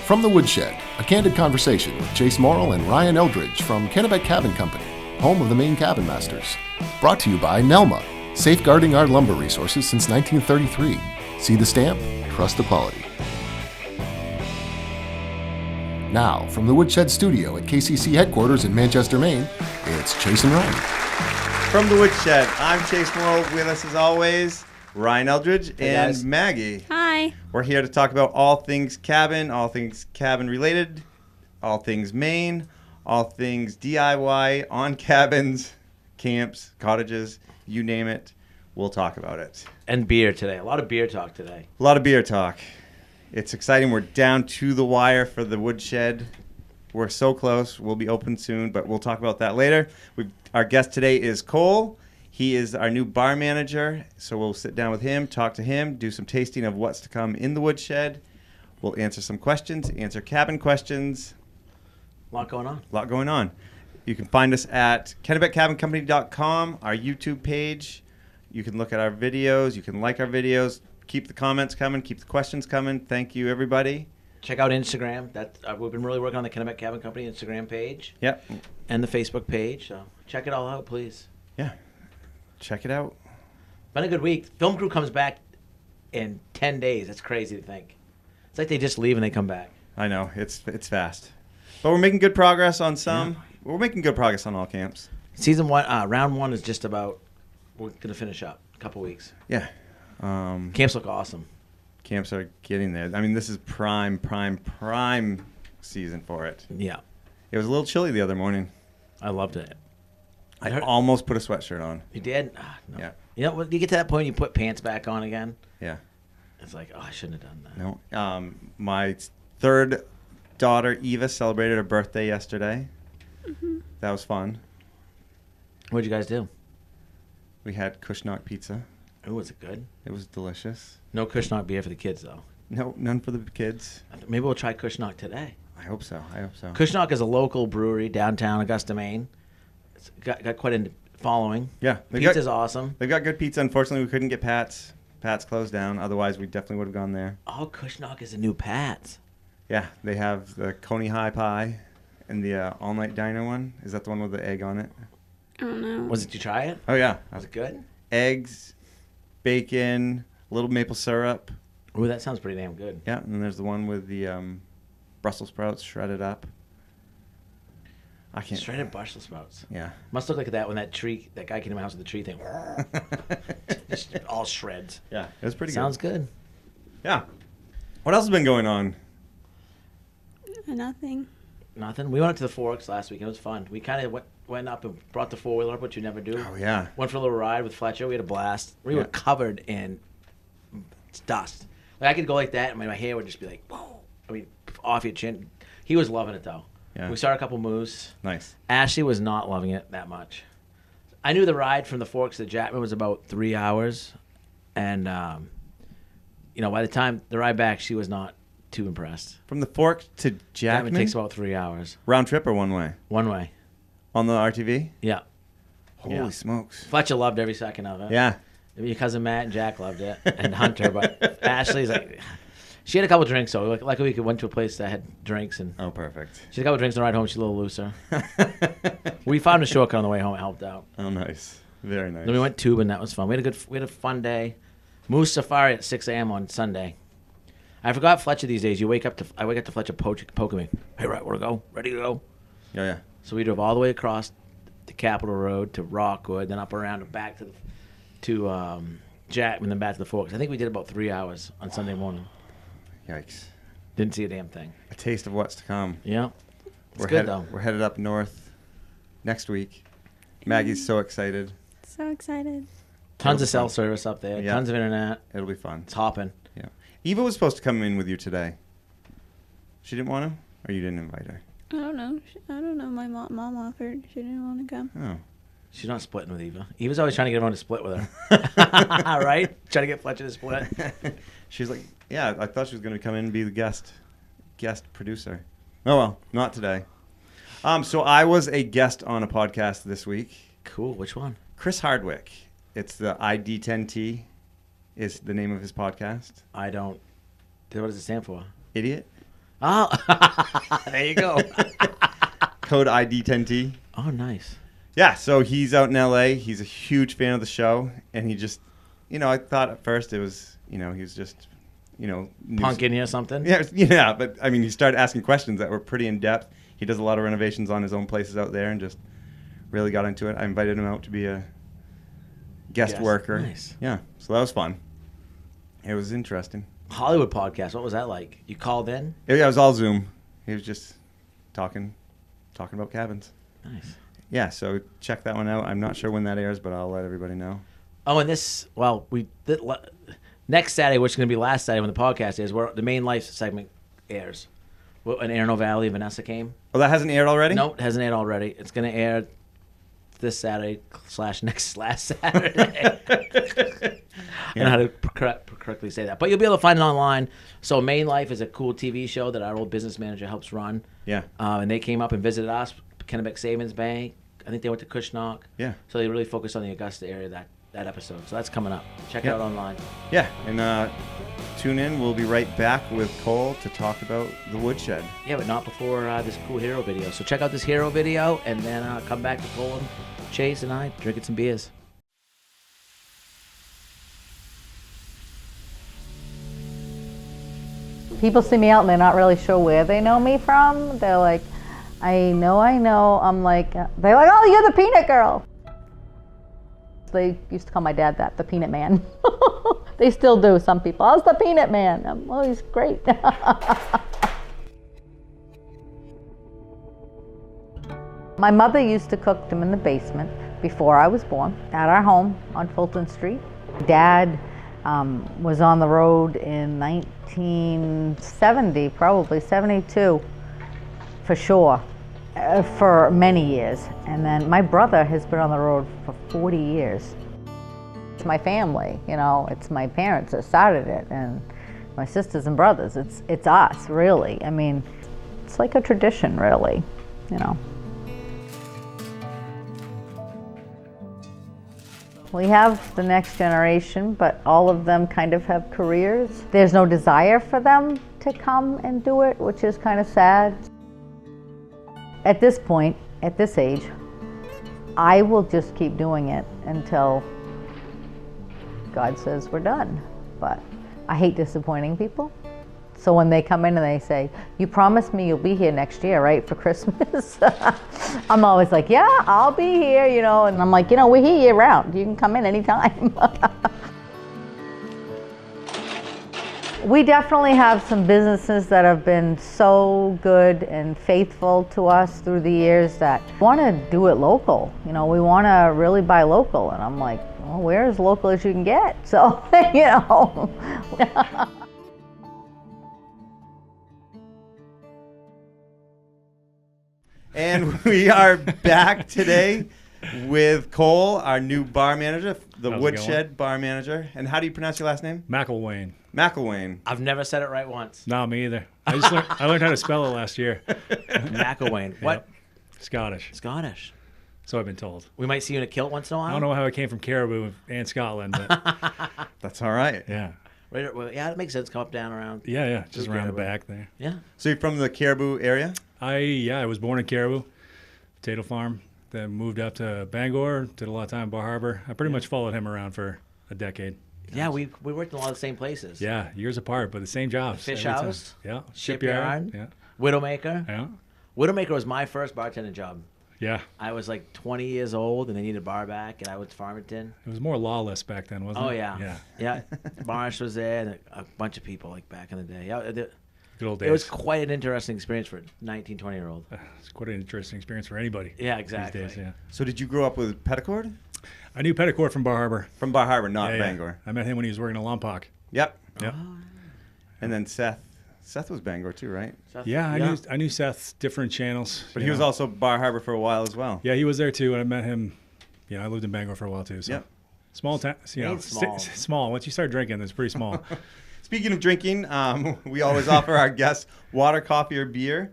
From the Woodshed, a candid conversation with Chase Morrill and Ryan Eldridge from Kennebec Cabin Company, home of the Maine Cabin Masters. Brought to you by Nelma, safeguarding our lumber resources since 1933. See the stamp, trust the quality. Now, from the Woodshed studio at KCC headquarters in Manchester, Maine, it's Chase and Ryan. From the Woodshed, I'm Chase Morrill. With us, as always, Ryan Eldridge and Maggie. Hi. We're here to talk about all things cabin related, all things Maine, all things DIY, on cabins, camps, cottages, you name it. We'll talk about it. And beer today. A lot of beer talk today. A lot of beer talk. It's exciting. We're down to the wire for the Woodshed. We're so close. We'll be open soon, but we'll talk about that later. Our guest today is Cole. He is our new bar manager, so we'll sit down with him, talk to him, do some tasting of what's to come in the Woodshed. We'll answer some questions, answer cabin questions. A lot going on. You can find us at KennebecCabinCompany.com, our YouTube page. You can look at our videos. You can like our videos. Keep the comments coming. Keep the questions coming. Thank you, everybody. Check out Instagram. We've been really working on the Kennebec Cabin Company Instagram page. Yep. And the Facebook page. So check it all out, please. Yeah. Check it out. Been a good week. Film crew comes back in 10 days. That's crazy to think. It's like they just leave and they come back. I know. It's fast. But we're making good progress on some. Yeah. We're making good progress on all camps. Season one, round one is just about, we're going to finish up a couple weeks. Yeah. Camps look awesome. Camps are getting there. I mean, this is prime season for it. Yeah. It was a little chilly the other morning. I loved it. I almost put a sweatshirt on. You did? No. Yeah. You know, when you get to that point, you put pants back on again. Yeah. It's like, oh, I shouldn't have done that. No. My third daughter, Eva, celebrated her birthday yesterday. Mm-hmm. That was fun. What'd you guys do? We had Kushnock pizza. Oh, was it good? It was delicious. No Kushnock beer for the kids, though. No, none for the kids. Maybe we'll try Kushnock today. I hope so. Kushnock is a local brewery downtown Augusta, Maine. It's got quite a following. Yeah. Pizza's awesome. They've got good pizza. Unfortunately, we couldn't get Pat's. Pat's closed down. Otherwise, we definitely would have gone there. Oh, Kushnock is a new Pat's. Yeah. They have the Coney High Pie and the all-night diner one. Is that the one with the egg on it? I don't know. Did you try it? Oh, yeah. Was it good? Eggs, bacon, a little maple syrup. Ooh, that sounds pretty damn good. Yeah, and then there's the one with the Brussels sprouts shredded up. I can't. Shredded Brussels sprouts. Yeah. Must look like that when that guy came to my house with the tree thing. Just all shreds. Yeah, it was pretty Sounds good. Yeah. What else has been going on? Nothing. Nothing. We went up to the Forks last week. It was fun. We kind of went up and brought the four-wheeler up, which you never do. Oh, yeah. Went for a little ride with Fletcher. We had a blast. We were covered in dust. Like I could go like that, and my hair would just be like, whoa. I mean, off your chin. He was loving it, though. Yeah. We saw a couple moose. Nice. Ashley was not loving it that much. I knew the ride from the Forks to Jackman was about 3 hours. And, by the time the ride back, she was not too impressed. From the Fork to Jackman? It takes about 3 hours. Round trip or one way? One way. On the RTV? Yeah. Holy smokes. Fletcher loved every second of it. Yeah. Your cousin Matt and Jack loved it, and Hunter. But Ashley's like, she had a couple drinks, though. Luckily, we went to a place that had drinks. Oh, perfect. She had a couple drinks on the ride home. She's a little looser. We found a shortcut on the way home. It helped out. Oh, nice. Very nice. Then we went tubing. That was fun. We had a fun day. Moose safari at 6 a.m. on Sunday. I forgot Fletcher these days. I wake up to Fletcher poking me. Hey, right, want to go? Ready to go? Yeah. So we drove all the way across the Capitol Road to Rockwood, then up around and back to Jackman, then back to the Forks. I think we did about 3 hours on Sunday morning. Yikes. Didn't see a damn thing. A taste of what's to come. Yeah. It's good, though. We're headed up north next week. Maggie's so excited. So excited. Tons of cell service up there. Yeah. Tons of internet. It'll be fun. It's hopping. Yeah. Eva was supposed to come in with you today. She didn't want to? Or you didn't invite her? I don't know. My mom offered. She didn't want to come. Oh. She's not splitting with Eva. Eva's always trying to get everyone to split with her. Right? Trying to get Fletcher to split. She's like, yeah, I thought she was going to come in and be the guest producer. Oh, well, not today. So I was a guest on a podcast this week. Cool. Which one? Chris Hardwick. It's the ID10T is the name of his podcast. I don't. What does it stand for? Idiot. Oh, there you go. Code ID 10T. Oh, nice. Yeah, so he's out in LA. He's a huge fan of the show, and he just, I thought at first it was, he was just, Punking you or something? Yeah, but I mean, he started asking questions that were pretty in depth. He does a lot of renovations on his own places out there, and just really got into it. I invited him out to be a guest worker. Nice. Yeah, so that was fun. It was interesting. Hollywood podcast. What was that like? You called in? Yeah, it was all Zoom. He was just talking about cabins. Nice. Yeah, so check that one out. I'm not sure when that airs, but I'll let everybody know. Oh, and next Saturday, which is going to be last Saturday when the podcast is, where the Maine Life segment airs. In Arno Valley, Vanessa came. Oh, that hasn't aired already? No, it hasn't aired already. It's going to air this Saturday / next last Saturday. I don't know how to correctly say that. But you'll be able to find it online. So Maine Life is a cool TV show that our old business manager helps run. Yeah. And they came up and visited us, Kennebec Savings Bank. I think they went to Cushnock. Yeah. So they really focused on the Augusta area that episode. So that's coming up. Check it out online. Yeah, and tune in. We'll be right back with Cole to talk about the Woodshed. Yeah, but not before this cool hero video. So check out this hero video, and then come back to Cole and Chase and I drinking some beers. People see me out and they're not really sure where they know me from. They're like, I know. I'm like, they're like, oh, you're the peanut girl. They used to call my dad that, the peanut man. They still do, some people. How's the peanut man? Oh, he's great. My mother used to cook them in the basement before I was born at our home on Fulton Street. Dad was on the road in 1970, probably 72, for sure, for many years. And then my brother has been on the road for 40 years. It's my family, it's my parents that started it, and my sisters and brothers. It's us, really. I mean, it's like a tradition, really, We have the next generation, but all of them kind of have careers. There's no desire for them to come and do it, which is kind of sad. At this point, at this age, I will just keep doing it until God says we're done. But I hate disappointing people. So when they come in and they say, you promised me you'll be here next year, right, for Christmas? I'm always like, yeah, I'll be here, and I'm like, we're here year round. You can come in anytime. We definitely have some businesses that have been so good and faithful to us through the years that want to do it local. We want to really buy local. And I'm like, well, we're as local as you can get. So, And we are back today with Cole, our new bar manager, the Woodshed bar manager. And how do you pronounce your last name? McElwain. McElwain. I've never said it right once. No, me either. I learned how to spell it last year. McElwain. What? Yep. Scottish. Scottish. So I've been told. We might see you in a kilt once in a while. I don't know how I came from Caribou and Scotland, but That's all right. yeah. Right, well, yeah, it makes sense. Come up, down, around. Yeah, just Through around the Caribou. back there. Yeah. So you're from the Caribou area? I was born in Caribou, potato farm. Then moved up to Bangor, did a lot of time in Bar Harbor. I pretty much followed him around for a decade. Yeah, we worked in a lot of the same places. Yeah, years apart, but the same jobs. Fish every time. house. Yeah. Shipyard. Yeah. Widowmaker. Yeah. Widowmaker was my first bartending job. Yeah. I was like 20 years old, and they needed a bar back, and I was Farmington. It was more lawless back then, wasn't it? Oh, yeah. Yeah. Yeah. Marsh was there, and a bunch of people like back in the day. Yeah, Good old days. it was quite an interesting experience for a 19, 20-year-old. It's quite an interesting experience for anybody. Yeah, exactly. These days, yeah. So did you grow up with Petticord? I knew Petticord from Bar Harbor. From Bar Harbor, not Yeah. Bangor. I met him when he was working at Lompoc. Yep. Yep. And then Seth. Seth was Bangor too, right? Yeah, I knew Seth's different channels. But he was also Bar Harbor for a while as well. Yeah, he was there too, and I met him. I lived in Bangor for a while too. So. Yep. Small town, Maine's small. small. Once you start drinking, it's pretty small. Speaking of drinking, we always offer our guests water, coffee, or beer.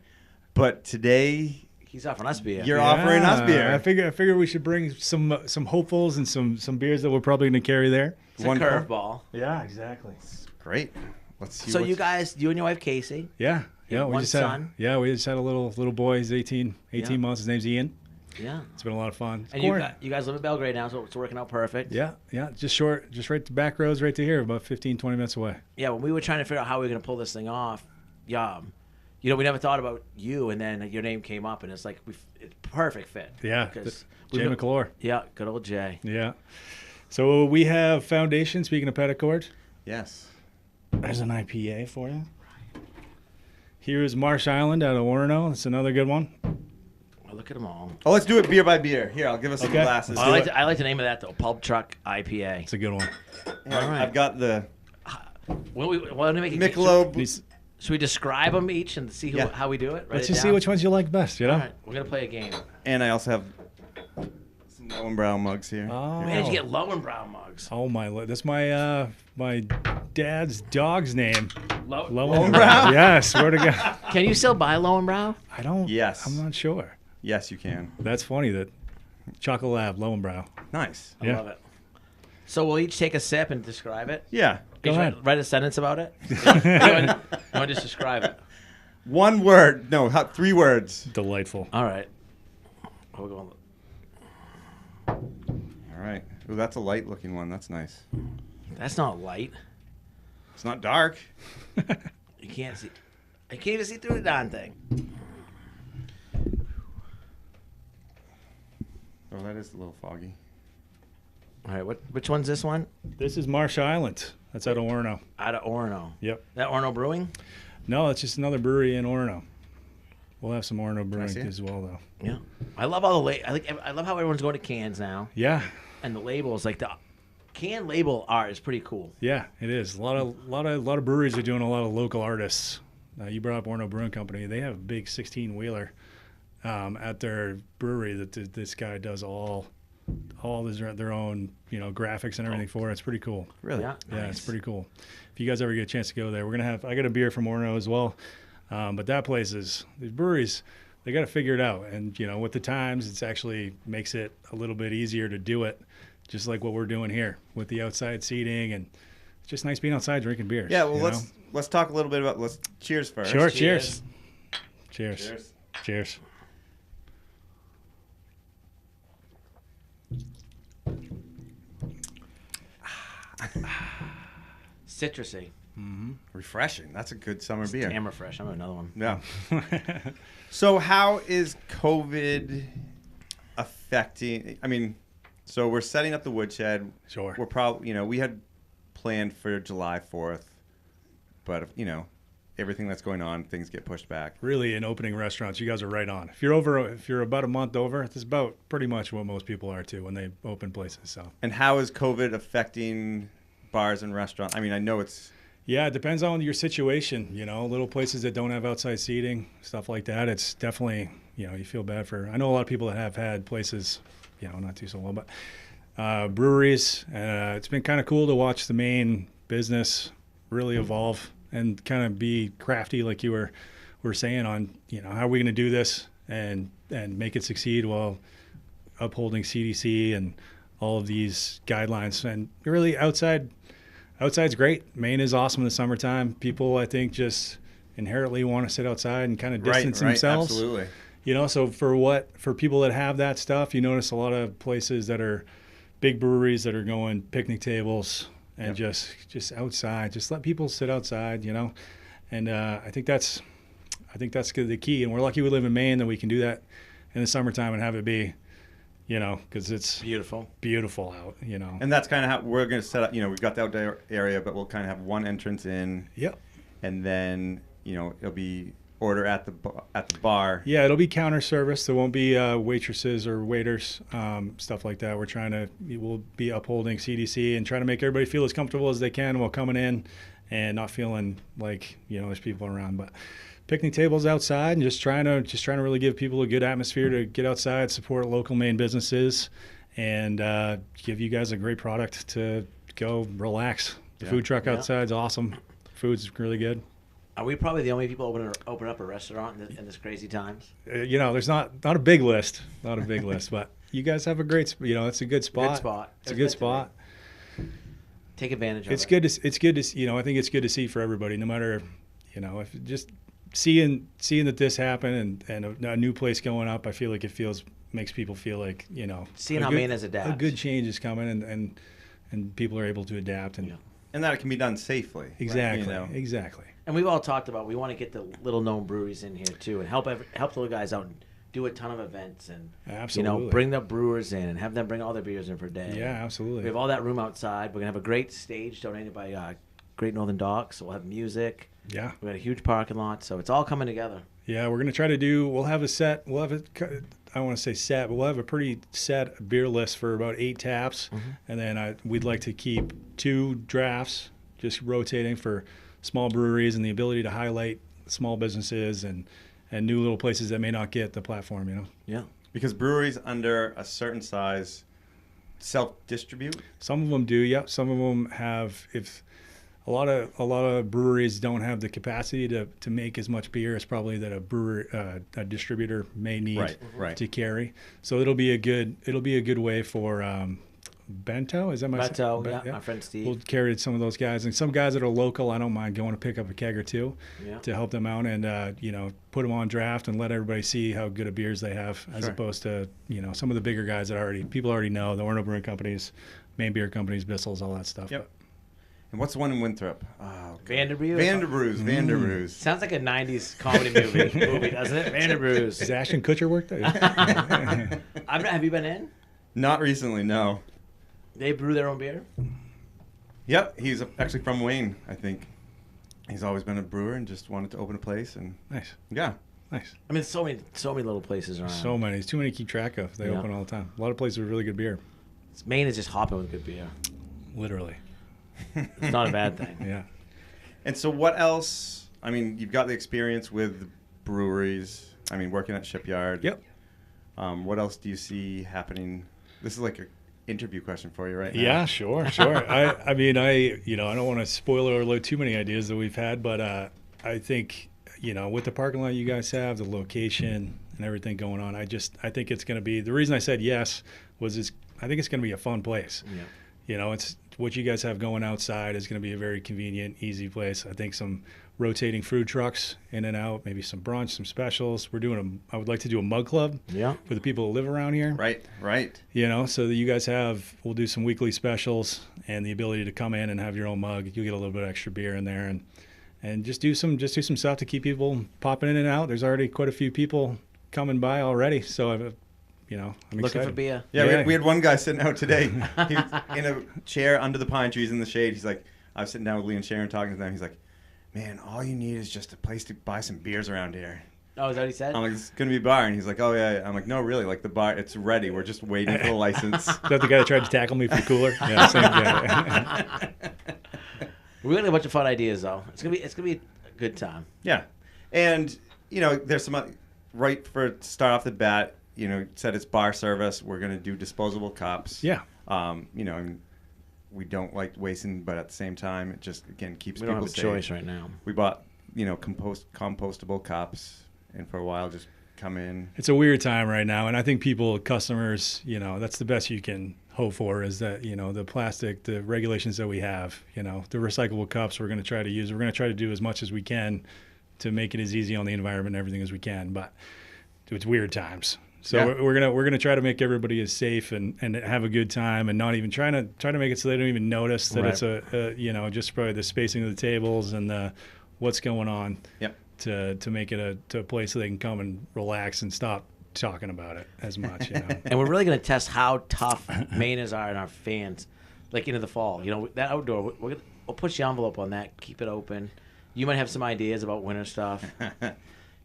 But today, He's offering us beer. you're offering us beer. I figure we should bring some hopefuls and some beers that we're probably going to carry there. It's a One curveball. Yeah, exactly. Great. Let's see. So you guys, you and your wife Casey, Yeah. Yeah, we one just son. we just had a little boy. He's 18 Yeah. months. His name's Ian. Yeah. It's been a lot of fun. And you guys live in Belgrade now, so it's working out perfect. Yeah, just right the back roads right to here, about 15, 20 minutes away. Yeah, when we were trying to figure out how we were going to pull this thing off, we never thought about you, and then your name came up, and it's like it's perfect fit. Yeah, because Jay McClure. Yeah, good old Jay. Yeah. So we have Foundation, speaking of Petticord. Yes. There's an IPA for you. Here's Marsh Island out of Orono. That's another good one. Oh, look at them all. Oh, let's do it beer by beer. Here, I'll give us some glasses. I like the name of that though, Pulp Truck IPA. It's a good one. Yeah, all right. I've got the Well, make it Michelob. Should we describe them each and see how we do it? Let's just see which ones you like best, you know? All right, we're going to play a game. And I also have some Lowenbrow mugs here. Oh. Where did you get Lowenbrow mugs? Oh, that's my my dad's dog's name. Lowenbrow? Yeah, swear to God. Can you still buy Lowenbrow? I don't. Yes. I'm not sure. Yes, you can. That's funny that Chocolate Lab, Lowenbrow. Nice. I love it. So we'll each take a sip and describe it? Yeah. Go ahead. Write a sentence about it? You want to just describe it? One word. No, 3 words. Delightful. All right. We're going. All right. Ooh, that's a light looking one. That's nice. That's not light. It's not dark. You can't see. I can't even see through the darn thing. Oh, that is a little foggy. All right. Which one's this one? This is Marsh Island. That's out of Orono. Out of Orono. Yep. That Orono Brewing? No, it's just another brewery in Orono. We'll have some Orono brewing see it? as well, though. Yeah. I love all the I love how everyone's going to cans now. Yeah. And the labels, like the can label art is pretty cool. Yeah, it is. A lot of breweries are doing a lot of local artists. You brought up Orono Brewing Company. They have a big 16-wheeler at their brewery that this guy does all their own, graphics and everything for. It's pretty cool. Really? Yeah. Yeah, Nice. it's pretty cool. If you guys ever get a chance to go there, I got a beer from Orono as well. But that place these breweries, they got to figure it out. And, with the times, it's actually makes it a little bit easier to do it, just like what we're doing here with the outside seating. And it's just nice being outside drinking beers. Yeah, well, let's talk a little bit about, cheers first. Sure, Cheers. cheers. Cheers. Citrusy. Refreshing. That's a good summer beer. Damn refresh. I'm another one. Yeah. So how is COVID affecting, so we're setting up the woodshed. Sure. We're probably, we had planned for July 4th, but, everything that's going on, things get pushed back. Really, in opening restaurants, you guys are right on. If you're about a month over, that's about pretty much what most people are too when they open places. So. And how is COVID affecting bars and restaurants? I know it's... Yeah, it depends on your situation. Little places that don't have outside seating, stuff like that. It's definitely, you feel bad for. I know a lot of people that have had places, not too so well, but breweries. It's been kind of cool to watch the Maine business really evolve and kind of be crafty, like you were saying on, how are we going to do this and make it succeed while upholding CDC and all of these guidelines. And really, outside's great. Maine is awesome in the summertime. People, I think, just inherently want to sit outside and kind of distance themselves. Absolutely. So for people that have that stuff, you notice a lot of places that are big breweries that are going picnic tables and just outside. Just let people sit outside, And I think that's the key. And we're lucky we live in Maine that we can do that in the summertime and have it be, because it's beautiful out, And that's kind of how we're going to set up. We've got the outdoor area, but we'll kind of have one entrance in. Yep. And then, it'll be order at the bar. Yeah, it'll be counter service. There won't be waitresses or waiters, stuff like that. We'll be upholding CDC and trying to make everybody feel as comfortable as they can while coming in and not feeling like, there's people around. But picnic tables outside and just trying to really give people a good atmosphere to get outside, support local Maine businesses, and give you guys a great product to go relax. The food truck outside is awesome. Food's really good. Are we probably the only people open up a restaurant in this crazy times? There's not a big list, but you guys have a great, it's a good spot. It's a good spot. Take advantage of it. It's good to, I think it's good to see for everybody, no matter, if just seeing that this happened and a new place going up, I feel like makes people feel like, seeing how Maine has adapted. A good change is coming and people are able to adapt and that it can be done safely. Exactly. Right? Exactly. And we've all talked about we want to get the little known breweries in here too and help the little guys out and do a ton of events and absolutely. Bring the brewers in and have them bring all their beers in for a day. Yeah, absolutely. We have all that room outside. We're gonna have a great stage donated by Great Northern Docks. So we'll have music. Yeah. We got a huge parking lot, so it's all coming together. Yeah, we're gonna try to we'll have a set. We'll have I don't want to say set, but we'll have a pretty set beer list for about 8 taps, and then we'd like to keep 2 drafts, just rotating for small breweries and the ability to highlight small businesses and new little places that may not get the platform, Yeah. Because breweries under a certain size self-distribute. Some of them do, yeah. Some of them have. If a lot of breweries don't have the capacity to make as much beer as probably that a distributor may need to carry. So it'll be a good way for Bento. Is that my Bento? Yeah, my friend Steve. We'll carry some of those guys and some guys that are local. I don't mind going to pick up a keg or two to help them out and put them on draft and let everybody see how good of beers they have, as opposed to some of the bigger guys that people already know, the Orno Brewing Companies, Maine Beer Companies, Bissell's, all that stuff. Yep. And what's the one in Winthrop? Oh, Vanderbrews. Sounds like a 90s comedy movie, doesn't it? Vanderbrews. Does Ashton Kutcher work there? Have you been in? Not recently, no. They brew their own beer? Yep. He's actually from Wayne, I think. He's always been a brewer and just wanted to open a place. And nice. Yeah. Nice. I mean, so many little places around. So many. It's too many to keep track of. They open all the time. A lot of places with really good beer. Maine is just hopping with good beer. Literally. It's not a bad thing. Yeah. And so what else? I mean, you've got the experience with breweries. I mean, working at Shipyard. Yep. What else do you see happening? This is like an interview question for you right now. Yeah, sure. I mean, I don't want to spoil or load too many ideas that we've had, but I think, with the parking lot you guys have, the location and everything going on, I think it's going to be, the reason I said yes was I think it's going to be a fun place. Yeah. It's what you guys have going outside is going to be a very convenient, easy place. I think some rotating food trucks in and out, maybe some brunch, some specials. I would like to do a mug club for the people who live around here. Right. So that you guys we'll do some weekly specials and the ability to come in and have your own mug. You'll get a little bit of extra beer in there and just do some stuff to keep people popping in and out. There's already quite a few people coming by already. So I'm looking excited. for beer. Yeah, we had one guy sitting out today. He was in a chair under the pine trees in the shade. He's like, I was sitting down with Lee and Sharon talking to them. He's like, man, all you need is just a place to buy some beers around here. Oh, is that what he said? I'm like, it's going to be a bar. And he's like, oh, yeah. I'm like, no, really. Like, the bar, it's ready. We're just waiting for the license. Is that the guy that tried to tackle me for the cooler? Yeah, same guy. We got a bunch of fun ideas, though. It's gonna be a good time. Yeah. And, there's some, right for start off the bat, said it's bar service. We're going to do disposable cups. Yeah. We don't like wasting, but at the same time, it just, again, keeps We people don't have a safe. choice right now. We bought, compostable cups, and for a while, just come in. It's a weird time right now, and I think customers, that's the best you can hope for is that, the plastic, the regulations that we have, the recyclable cups we're going to try to use. We're going to try to do as much as we can to make it as easy on the environment and everything as we can, but it's weird times. So we're gonna try to make everybody as safe and have a good time and not even try to make it so they don't even notice that it's just probably the spacing of the tables and what's going on. Yep. To make it a place so they can come and relax and stop talking about it as much. And we're really gonna test how tough Mainers are and our fans, like into the fall. That outdoor, we'll push the envelope on that. Keep it open. You might have some ideas about winter stuff.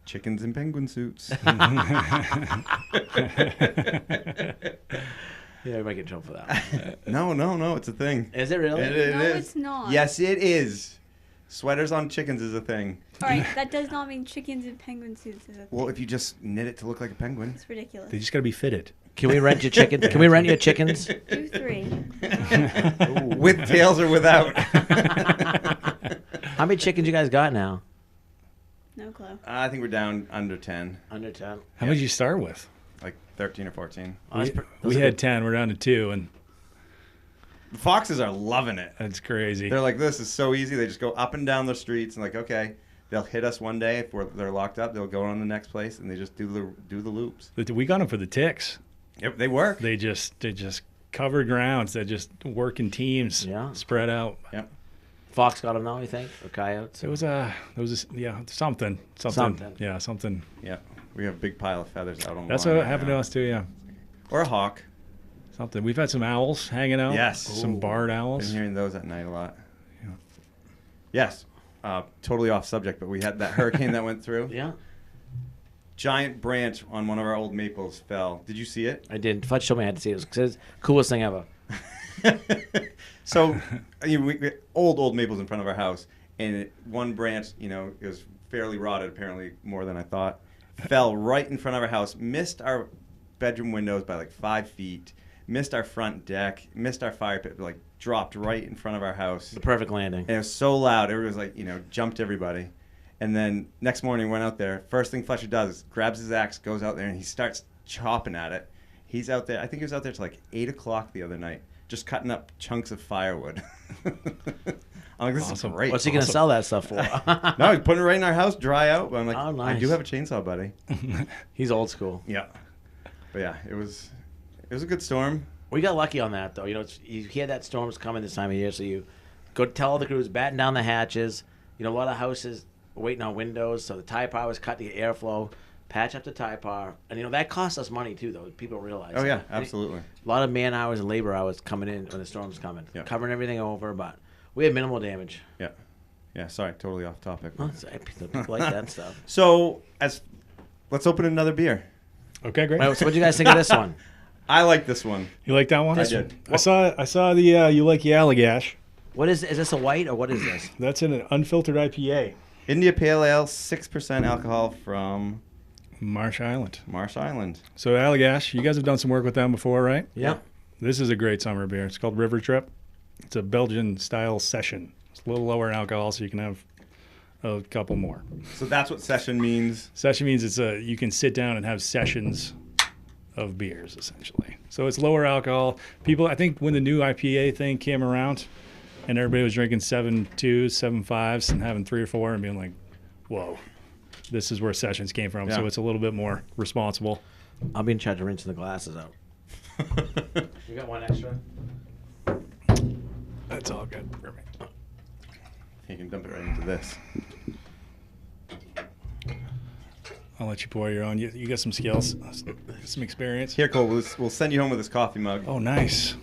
Chickens in penguin suits. Yeah, we might get in trouble for that. No, it's a thing. Is it really? It No, is. it's not. Yes, it is. Sweaters on chickens is a thing. All right, that does not mean chickens in penguin suits is a thing. Well, if you just knit it to look like a penguin. It's ridiculous. They just got to be fitted. Can we rent your chickens? Can we rent your chickens? Do 3. With tails or without. How many chickens you guys got now? No clue. I think we're down under 10. Under 10. How many did you start with? Like 13 or 14. We had 10. We're down to 2, and The foxes are loving it. that's crazy. They're like, this is so easy. They just go up and down the streets and like, okay, They'll hit us one day if they're locked up. They'll go on the next place, and they just do the loops. We got them for the ticks. Yep, they work. They just cover grounds. They just work in teams. Yeah. Spread out. Yep. Fox got them now, you think, or coyotes? It was something. Yeah, something. Yeah, we have a big pile of feathers out on the That's line what right happened now. to us too. Yeah, Or a hawk. something. We've had some owls hanging out. Yes. Some barred owls. Been hearing those at night a lot. Yeah. Yes. Totally off subject, but we had that hurricane that went through. Yeah. Giant branch on one of our old maples fell. Did you see it? I did. Fudge told me I had to see it. It was the coolest thing ever. So, we old maples in front of our house, and one branch, it was fairly rotted, apparently more than I thought, fell right in front of our house, missed our bedroom windows by like 5 feet, missed our front deck, missed our fire pit, like dropped right in front of our house. The perfect landing. And it was so loud, everybody was like, jumped everybody. And then next morning, went out there. First thing Fletcher does is grabs his axe, goes out there, and he starts chopping at it. He's out there. I think he was out there till like 8 o'clock the other night, just cutting up chunks of firewood. I'm like, this is great. What's he going to sell that stuff for? No, he's putting it right in our house, dry out. But I'm like, Oh, nice. I do have a chainsaw, buddy. He's old school. Yeah. But yeah, it was a good storm. We got lucky on that, though. You hear that storm's coming this time of year, so you go tell all the crews, batten down the hatches. A lot of houses are waiting on windows, so the tie bar was cut to get airflow, patch up the tie bar. And, that costs us money, too, though. People realize Oh, yeah, that. absolutely. A lot of man hours and labor hours coming in when the storm's coming, Yeah. covering everything over, but we had minimal damage. Yeah. Yeah, sorry, totally off topic. Well, people like that stuff. So, let's open another beer. Okay, great. Right, so what do you guys think of this one? I like this one. You like that one? I did. I saw the you like the Allagash. What is this a white or what is this? That's an unfiltered IPA. India Pale Ale, 6% alcohol from Marsh Island. Marsh Island. So Allagash, you guys have done some work with them before, right? Yeah. This is a great summer beer. It's called River Trip. It's a Belgian style session. It's a little lower in alcohol, so you can have a couple more. So that's what session means. Session means you can sit down and have sessions of beers, essentially. So it's lower alcohol. People, I think when the new IPA thing came around and everybody was drinking 7.2s, 7.5s and having 3 or 4 and being like, whoa, this is where sessions came from. Yeah. So it's a little bit more responsible. I'll be in charge of rinsing the glasses out. You got one extra? That's all good for me. You can dump it right into this. I'll let you pour your own. You got some skills, some experience. Here, Cole, we'll send you home with this coffee mug. Oh, nice.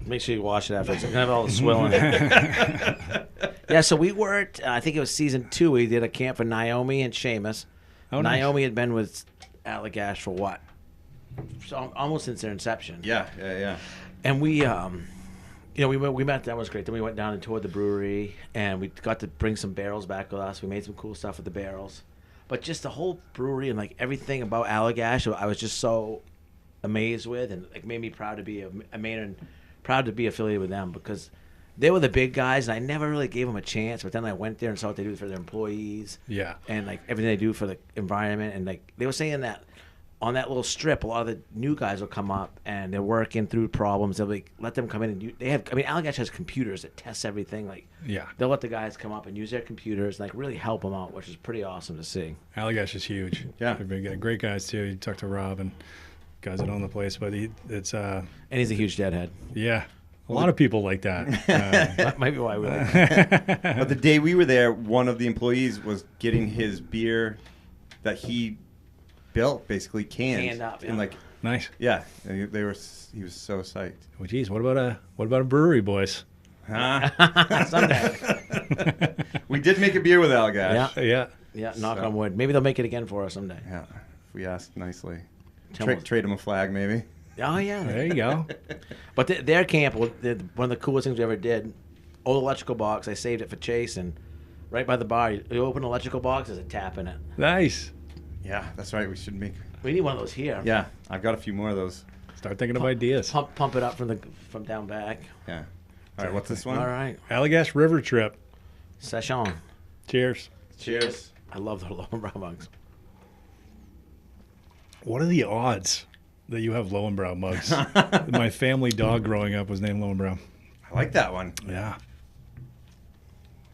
Make sure you wash it after. It's gonna have all the swill in it. Yeah, so we worked. I think it was season 2. We did a camp for Naomi and Seamus. Oh, nice. Naomi had been with Allagash for what? So almost since their inception. Yeah. And we we met. That was great. Then we went down and toured the brewery, and we got to bring some barrels back with us. We made some cool stuff with the barrels. But just the whole brewery and like everything about Allagash, I was just so amazed with, and like made me proud to be a Mainer and proud to be affiliated with them because they were the big guys, and I never really gave them a chance. But then I went there and saw what they do for their employees, Yeah. and like everything they do for the environment. And like they were saying that on that little strip, a lot of the new guys will come up and they're working through problems. They'll like let them come in and Allagash has computers that test everything. Like Yeah. they'll let the guys come up and use their computers and like really help them out, which is pretty awesome to see. Allagash is huge. Yeah. They're big, great guys too. You talk to Rob and guys that own the place, but it's And he's a huge deadhead. yeah, a lot of people like that. That might be why we like him. But the day we were there, one of the employees was getting his beer that he built, basically canned Up, yeah. and like Nice. yeah, and he was so psyched. Well, geez, what about a brewery, boys? Huh? Someday. We did make a beer with Allagash. Yeah. Yeah. Yeah, knock So- on wood. Maybe they'll make it again for us someday. Yeah, if we ask nicely. Tell us. Trade him a flag, maybe. Oh, yeah. There you go. But their camp, one of the coolest things we ever did, old electrical box, I saved it for Chase, and right by the bar, you open an electrical box, there's a tap in it. Nice. Yeah, that's right. We should make. We need one of those here. Yeah, I've got a few more of those. Start thinking of ideas. Pump it up from down back. Yeah. All right, what's this one? All right. Allagash River Trip. Session. Cheers. Cheers. I love the Lowenbrow mugs. What are the odds that you have Lowenbrow mugs? My family dog growing up was named Lowenbrow. I like that one. Yeah.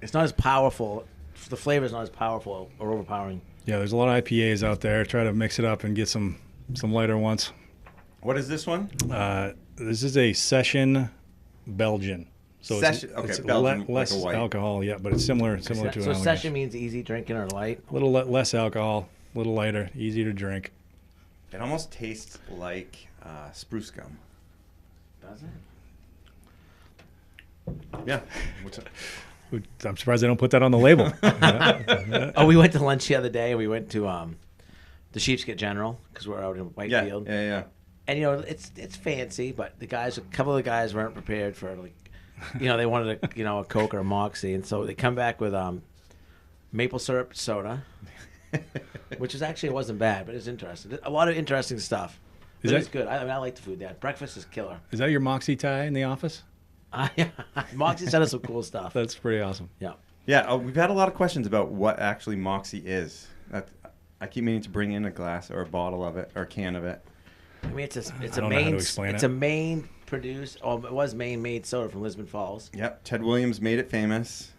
It's not as powerful the flavor is not as powerful or overpowering. Yeah, there's a lot of IPAs out there. Try to mix it up and get some lighter ones. What is this one? This is a session Belgian. So Session, it's Belgian, less like a white. alcohol, yeah, but it's similar to an So Allagash. session means easy drinking or light. A little less alcohol, a little lighter, easy to drink. It almost tastes like spruce gum. Does it? Yeah. I'm surprised they don't put that on the label. Oh, we went to lunch the other day. We went to the Sheepskin General because we're out in Whitefield. Yeah. And it's fancy, but a couple of the guys weren't prepared for they wanted a Coke or a Moxie, and so they come back with maple syrup soda, which it wasn't bad, but it's interesting. A lot of interesting stuff. It's good. I like the food there. Breakfast is killer. Is that your Moxie tie in the office? Moxie sent us some cool stuff. That's pretty awesome. Yeah. Yeah, we've had a lot of questions about what actually Moxie is. I keep meaning to bring in a glass or a bottle of it or a can of it. I mean, it's I a don't know how Maine. to explain It's it. a Maine produced. Oh, it was Maine-made soda from Lisbon Falls. Yep, Ted Williams made it famous.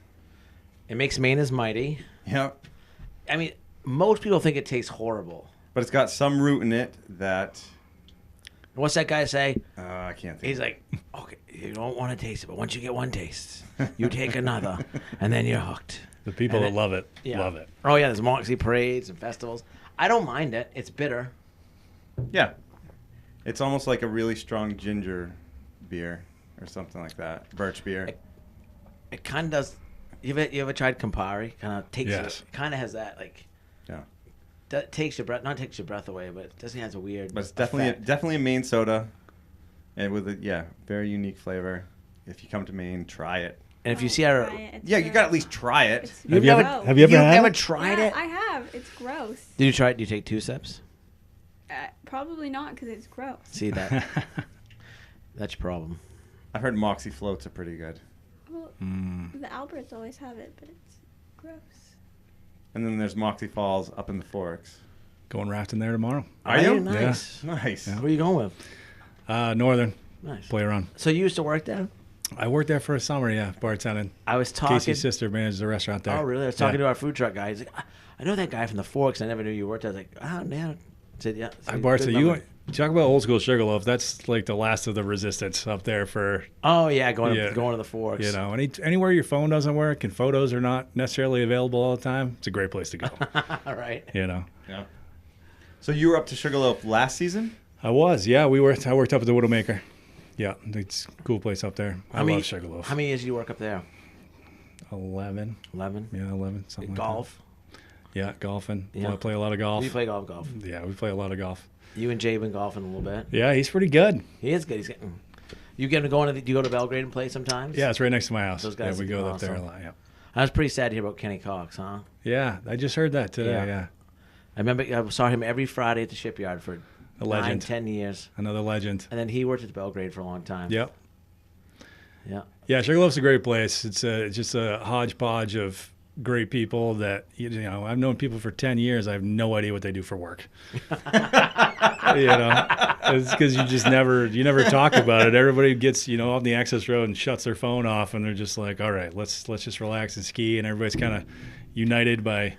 It makes Maine is mighty. Yep, I mean, most people think it tastes horrible. but it's got some root in it that What's that guy say? I can't think. He's like, okay, you don't want to taste it, but once you get one taste, you take another, and then you're hooked. The people And that love it, yeah. love it. Oh yeah, there's Moxie parades and festivals. I don't mind it. It's bitter. Yeah, it's almost like a really strong ginger beer or something like that. Birch beer. It kind of does. You ever tried Campari? Kind of takes. Yes. It kind of has that like. Yeah, That takes your breath. Not takes your breath away, but it doesn't have a weird. but it's effect. definitely a Maine soda, and with a very unique flavor. If you come to Maine, try it. And if you see our, Yeah, you got to at least try it. It's Have you ever gross. have you ever you've had never it? tried Yeah, it. I have. It's gross. Did you try it? Do you take 2 sips? Probably not because it's gross. See that? That's your problem. I've heard Moxie floats are pretty good. Well, the Alberts always have it, but it's gross. And then there's Moxie Falls up in the Forks. Going rafting there tomorrow. Are you? Nice. Nice. Where are you going with? Northern. Nice. Play around. So you used to work there? I worked there for a summer, yeah, bartending. I was talking. Casey's sister manages the restaurant there. Oh, really? I was talking to our food truck guy. He's like, I know that guy from the Forks. I never knew you worked there. I was like, oh, yeah. I said, yeah. I bartended. You talk about old school Sugarloaf. That's like the last of the resistance up there for, Oh, yeah, going Yeah. to the Forks. you know, anywhere your phone doesn't work and photos are not necessarily available all the time. It's a great place to go. All right. You know. Yeah. So you were up to Sugarloaf last season? I was, yeah. I worked up at the Widowmaker. Yeah, it's a cool place up there. I love Sugarloaf. How many years did you work up there? 11. 11? Yeah, 11. Something Golf? like that. Yeah, golfing. Yeah. I play a lot of golf. You play golf. Yeah, we play a lot of golf. You and Jay been golfing a little bit. Yeah, he's pretty good. He is good. He's getting. You get him going do you go to Belgrade and play sometimes? Yeah, it's right next to my house. Those guys yeah, we are go up there a awesome. lot. Yeah. I was pretty sad to hear about Kenny Cox, huh? Yeah, I just heard that today. Yeah. Yeah. I remember I saw him every Friday at the shipyard for A legend. 9-10 years. Another legend. And then he worked at Belgrade for a long time. Yep. Yeah. Yeah, Sugarloaf's a great place. It's just a hodgepodge of great people that, you know, I've known people for 10 years. I have no idea what they do for work. You know, it's because you never talk about it. Everybody gets, off the access road and shuts their phone off, and they're just like, all right, let's just relax and ski. And everybody's kind of united by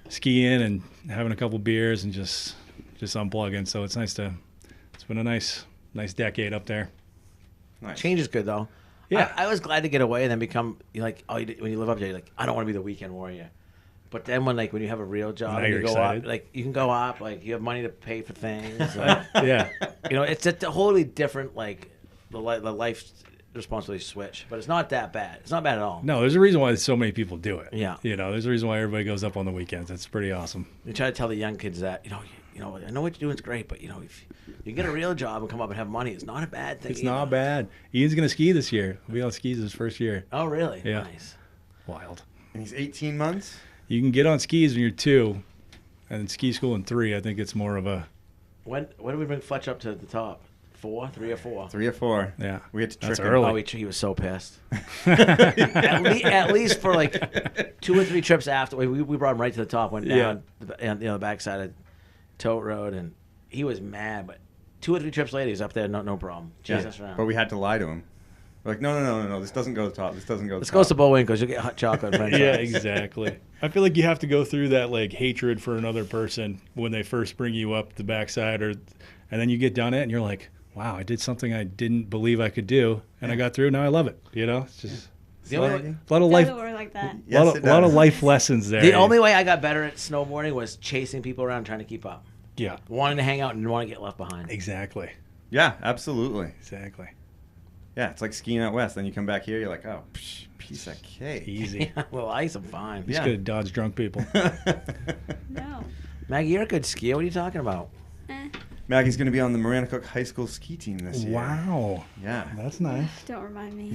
skiing and having a couple beers and just unplugging. So it's been a nice decade up there. Nice. Change is good, though. Yeah. I was glad to get away and then become, when you live up there, you're like, I don't want to be the weekend warrior. But then when you have a real job Now and you you're go excited. up, you can go up, you have money to pay for things. Like, Yeah. it's a totally different, the life responsibility switch. But it's not that bad. It's not bad at all. No, there's a reason why so many people do it. Yeah. There's a reason why everybody goes up on the weekends. That's pretty awesome. You try to tell the young kids that, I know what you're doing is great, but, if you get a real job and come up and have money, it's not a bad thing. It's not bad. Ian's going to ski this year. He'll be on skis his first year. Oh, really? Yeah. Nice. Wild. And he's 18 months? You can get on skis when you're 2, and ski school in 3. I think it's more of a, When did we bring Fletch up to the top? 4? 3 or 4? 3 or 4. yeah. We had to trick That's him. early. Oh, he was so pissed. at least for 2 or 3 trips after, we brought him right to the top, went down the backside of Tote Road, and he was mad. But 2 or 3 trips later, he's up there, no problem. Yeah. Jesus around. But we had to lie to him. We're like, no. This doesn't go to the top. This doesn't go to the This top. goes to Bullwinkle's. You'll get hot chocolate French Yeah, fries. exactly. I feel like you have to go through that like hatred for another person when they first bring you up the backside, and then you get done it and you're like, wow, I did something I didn't believe I could do, and I got through. Now I love it. You know, it's just The a only lot, way- lot of Does life, it work like that? Yes, it lot of does. life lessons there. The only way I got better at snowboarding was chasing people around trying to keep up. Yeah, Wanting to hang out and want to get left behind. exactly. Yeah, absolutely. Exactly. Yeah, it's like skiing out west. Then you come back here, you're like, oh, piece of cake. Easy. Well, ice, I'm fine. Just good to dodge drunk people. No. Maggie, you're a good skier. What are you talking about? Maggie's going to be on the Maranacook High School ski team this year. Wow. Yeah. That's nice. Don't remind me.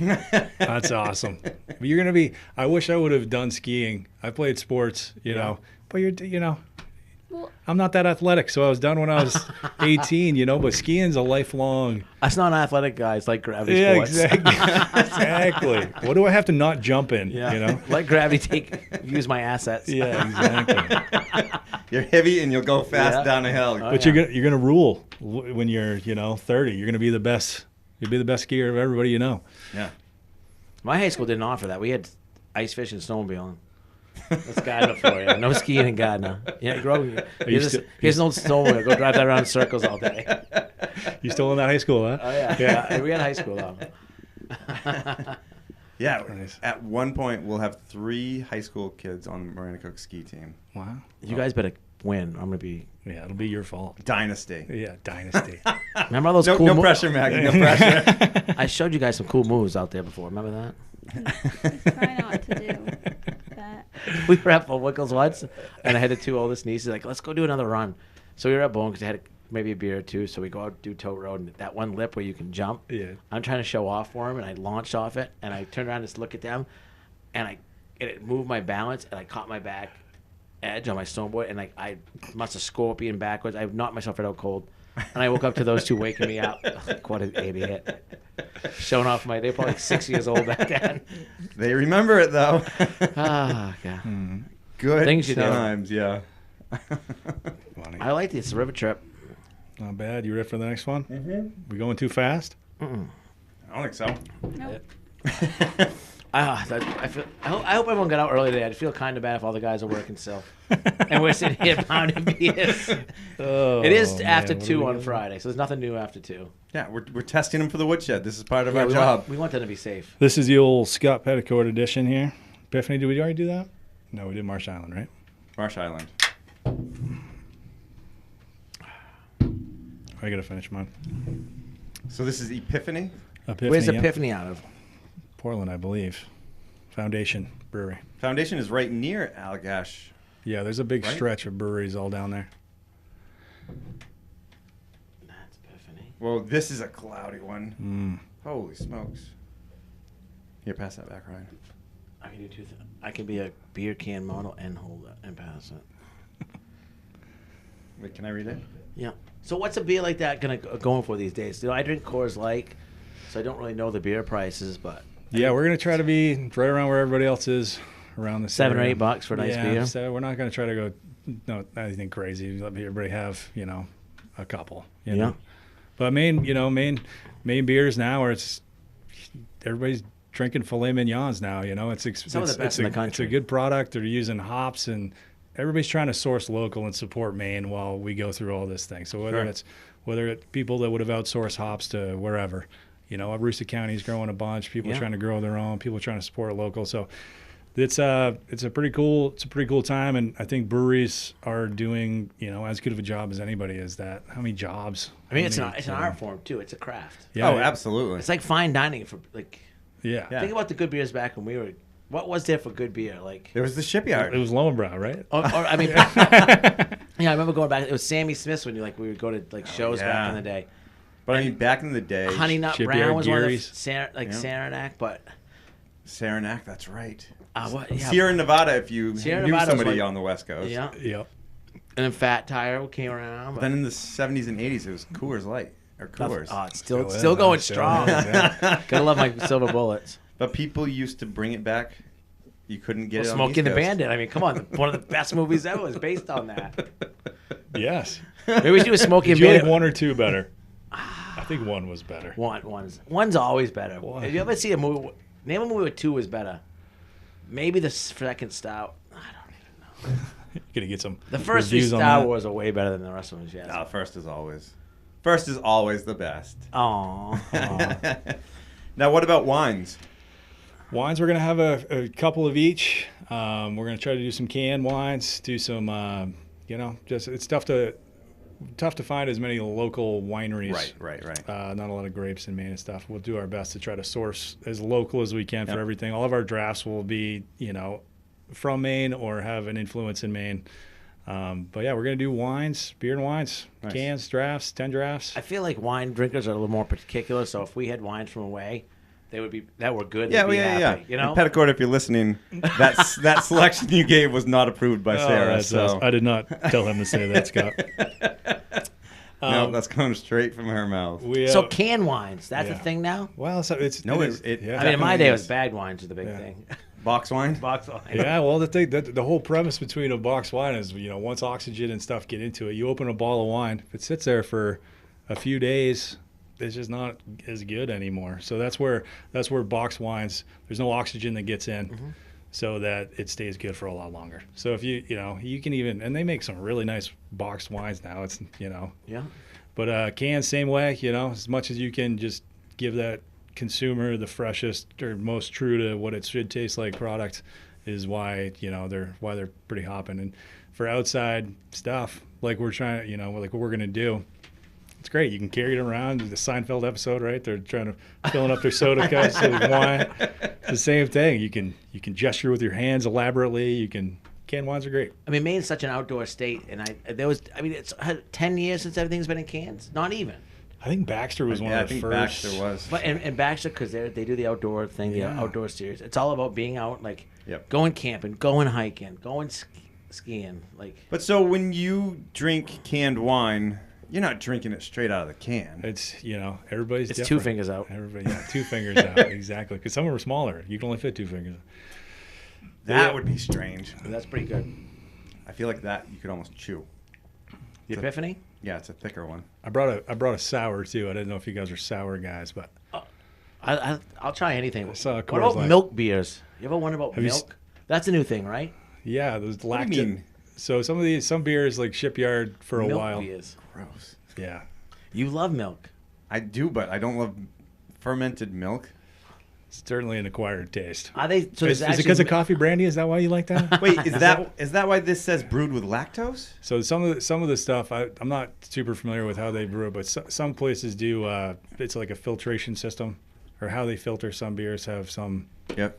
That's awesome. But you're going to be, I wish I would have done skiing. I played sports, you know, but Well, I'm not that athletic, so I was done when I was 18, but skiing's a lifelong. That's not an athletic guy. It's like gravity Yeah, sports. exactly. Exactly. What do I have to not jump in, Yeah. Let gravity use my assets. Yeah, exactly. You're heavy and you'll go fast Yeah. down a hill. Oh, But yeah. you're gonna rule when you're 30. You're gonna be the best. You'll be the best skier of everybody you know. Yeah. My high school didn't offer that. We had ice fishing and snowmobiling. That's Gardner for you. No skiing in Gardner. Yeah, here's an old snowmobile. Go drive that around in circles all day. You still in that high school, huh? Oh, yeah. We had high school, though. Yeah. Nice. At one point, we'll have 3 high school kids on the Maranacook ski team. Wow. You guys better win. I'm going to be... Yeah, it'll be your fault. Dynasty. Yeah, dynasty. Remember all those No, cool no moves? pressure, Maggie. No pressure. I showed you guys some cool moves out there before. Remember that? try not to do that. We were at Bullwinkle's once, and I had the 2 oldest nieces like, let's go do another run. So we were at Bowling because they had maybe a beer or 2. So we go out do Tote Road, and that one lip where you can jump. Yeah. I'm trying to show off for them, and I launched off it, and I turned around to just look at them, and it moved my balance, and I caught my back edge on my snowboard, and I must have scorpioned backwards. I knocked myself right out cold, and I woke up to those 2 waking me up. Like, what an idiot. Showing off they were probably like 6 years old back then. They remember it, though. Ah, God. Good Things you do. times, yeah. Funny. I like this river trip. Not bad. You ready for the next one? We going too fast? I don't think so. Nope. I hope everyone got out early today. I'd feel kind of bad if all the guys are working still. And we're sitting here pounding beers. Oh, It is man, after what are 2 we on gonna- Friday, so there's nothing new after 2. Yeah, we're testing them for the woodshed. This is part of Yeah, our job. we want them to be safe. This is the old Scott Petticoat edition here. Epiphany, did we already do that? No, we did Marsh Island, right? Marsh Island. I gotta finish mine. So this is Epiphany? Epiphany, Where's yeah. Epiphany out of? Portland, I believe. Foundation Brewery. Foundation is right near Allagash. Yeah, there's a big Right? stretch of breweries all down there. That's Epiphany. Well, this is a cloudy one. Mm. Holy smokes. Here, pass that back, Ryan. I can do 2 things. I can be a beer can model and hold it and pass it. Wait, can I read it? Yeah. So what's a beer like that going for these days? I drink Coors Light, so I don't really know the beer prices, but Yeah, we're gonna try to be right around where everybody else is, around the $7 or area. $8 for a nice yeah, beer. So we're not gonna try to go no anything crazy. Let everybody have a couple. You know? But Maine beers now, where it's everybody's drinking filet mignons now. It's Some of the best in the country. It's a good product. They're using hops, and everybody's trying to source local and support Maine while we go through all this thing. So whether it's people that would have outsourced hops to wherever, Aroostook County's growing a bunch. People are trying to grow their own. People are trying to support local. So it's a pretty cool time, and I think breweries are doing as good of a job as anybody is. That how many jobs? I mean it's an art form too. It's a craft. Yeah, Oh, absolutely. It's like fine dining for like. Yeah. Yeah. Think about the good beers back when we were. What was there for good beer? Like, There was the shipyard. It was Lowenbrow, right? or I mean, yeah, I remember going back. It was Sammy Smith's when we would go to shows back yeah. in the day. But I mean, back in the day, Honey Nut Shipyard Brown was one of the Gary's. Saranac, but Saranac, that's right. what? Yeah, Sierra Nevada, if you Sierra knew Nevada was somebody like- on the West Coast. yeah. Yep. And then Fat Tire came around. But But then in the 70s and 80s, it was Coors Light. Or Coors. oh, it's Still still is, going still strong. is, yeah. Gotta love my silver bullets. But people used to bring it back. You couldn't get it on Smoking the the East Coast. Bandit. I mean, come on, one of the best movies ever was based on that. Yes. Maybe we should do a Smoking Did you like Bandit. one or two better? I think one was better. One's always better. One. Have you ever seen a movie? Name a movie where 2 was better. Maybe the second Star. I don't even know. You're gonna get some. The first 3 reviews on Star that. Wars are way better than the rest of them. Yes. No, first is always the best. Aww. Now, what about wines? Wines, we're gonna have a couple of each. We're gonna try to do some canned wines, do some, just it's tough to find as many local wineries. Right. Not a lot of grapes in Maine and stuff. We'll do our best to try to source as local as we can for everything. All of our drafts will be, from Maine or have an influence in Maine. But yeah, we're gonna do wines, beer and wines, Nice. cans, drafts, 10 drafts. I feel like wine drinkers are a little more particular. So if we had wines from away, they would be that were good. Yeah, they'd be yeah. happy, You know. And Petticoat, if you're listening, that selection you gave was not approved by Sarah. That's so awesome. I did not tell him to say that, Scott. no, that's coming straight from her mouth. So canned wines, that's a yeah. thing now. Well, so it's No, it is. it- Yeah. I mean, in my day, definitely it was is. bagged wines was the big Yeah. thing. Box wine? Box wine. Yeah, well, the whole premise between a box wine is, once oxygen and stuff get into it, you open a bottle of wine, if it sits there for a few days, it's just not as good anymore. So that's where box wines, there's no oxygen that gets in, so that it stays good for a lot longer. So if you can even, and they make some really nice boxed wines now. It's Yeah. but cans same way. As much as you can just give that consumer the freshest or most true to what it should taste like product is why they're pretty hopping. And for outside stuff like we're trying, like what we're gonna do, it's great. You can carry it around. The Seinfeld episode, right? They're trying to filling up their soda cups with wine. It's the same thing. You can gesture with your hands elaborately. Canned wines are great. I mean, Maine's such an outdoor state, and it's 10 years since everything's been in cans. Not even. I think Baxter was one I of the think first. Baxter was. But and Baxter, because they do the outdoor thing, the Yeah. outdoor series. It's all about being out, like Yep. going camping, going hiking, going skiing. Like But so when you drink canned wine, you're not drinking it straight out of the can. It's everybody's it's different. 2 fingers out. Everybody, 2 fingers out, exactly. Because some are smaller. You can only fit 2 fingers. That would be strange. That's pretty good. I feel like that you could almost chew. The Epiphany. Yeah, it's a thicker one. I brought a sour too. I didn't know if you guys are sour guys, but I'll try anything. saw What Coors about Light. milk beers? You ever wonder about Have you milk? That's a new thing, right? yeah, those What do you mean? lactic. So some beers like Shipyard for a milk while. beers. Gross. Yeah, You love milk. I do, but I don't love fermented milk. it's certainly an acquired taste. Are they? So Is it because of coffee brandy? Is that why you like that? Wait, is that why this says brewed with lactose? So some of the stuff I'm not super familiar with how they brew it, but some places do. It's like a filtration system, or how they filter some beers have some. Yep.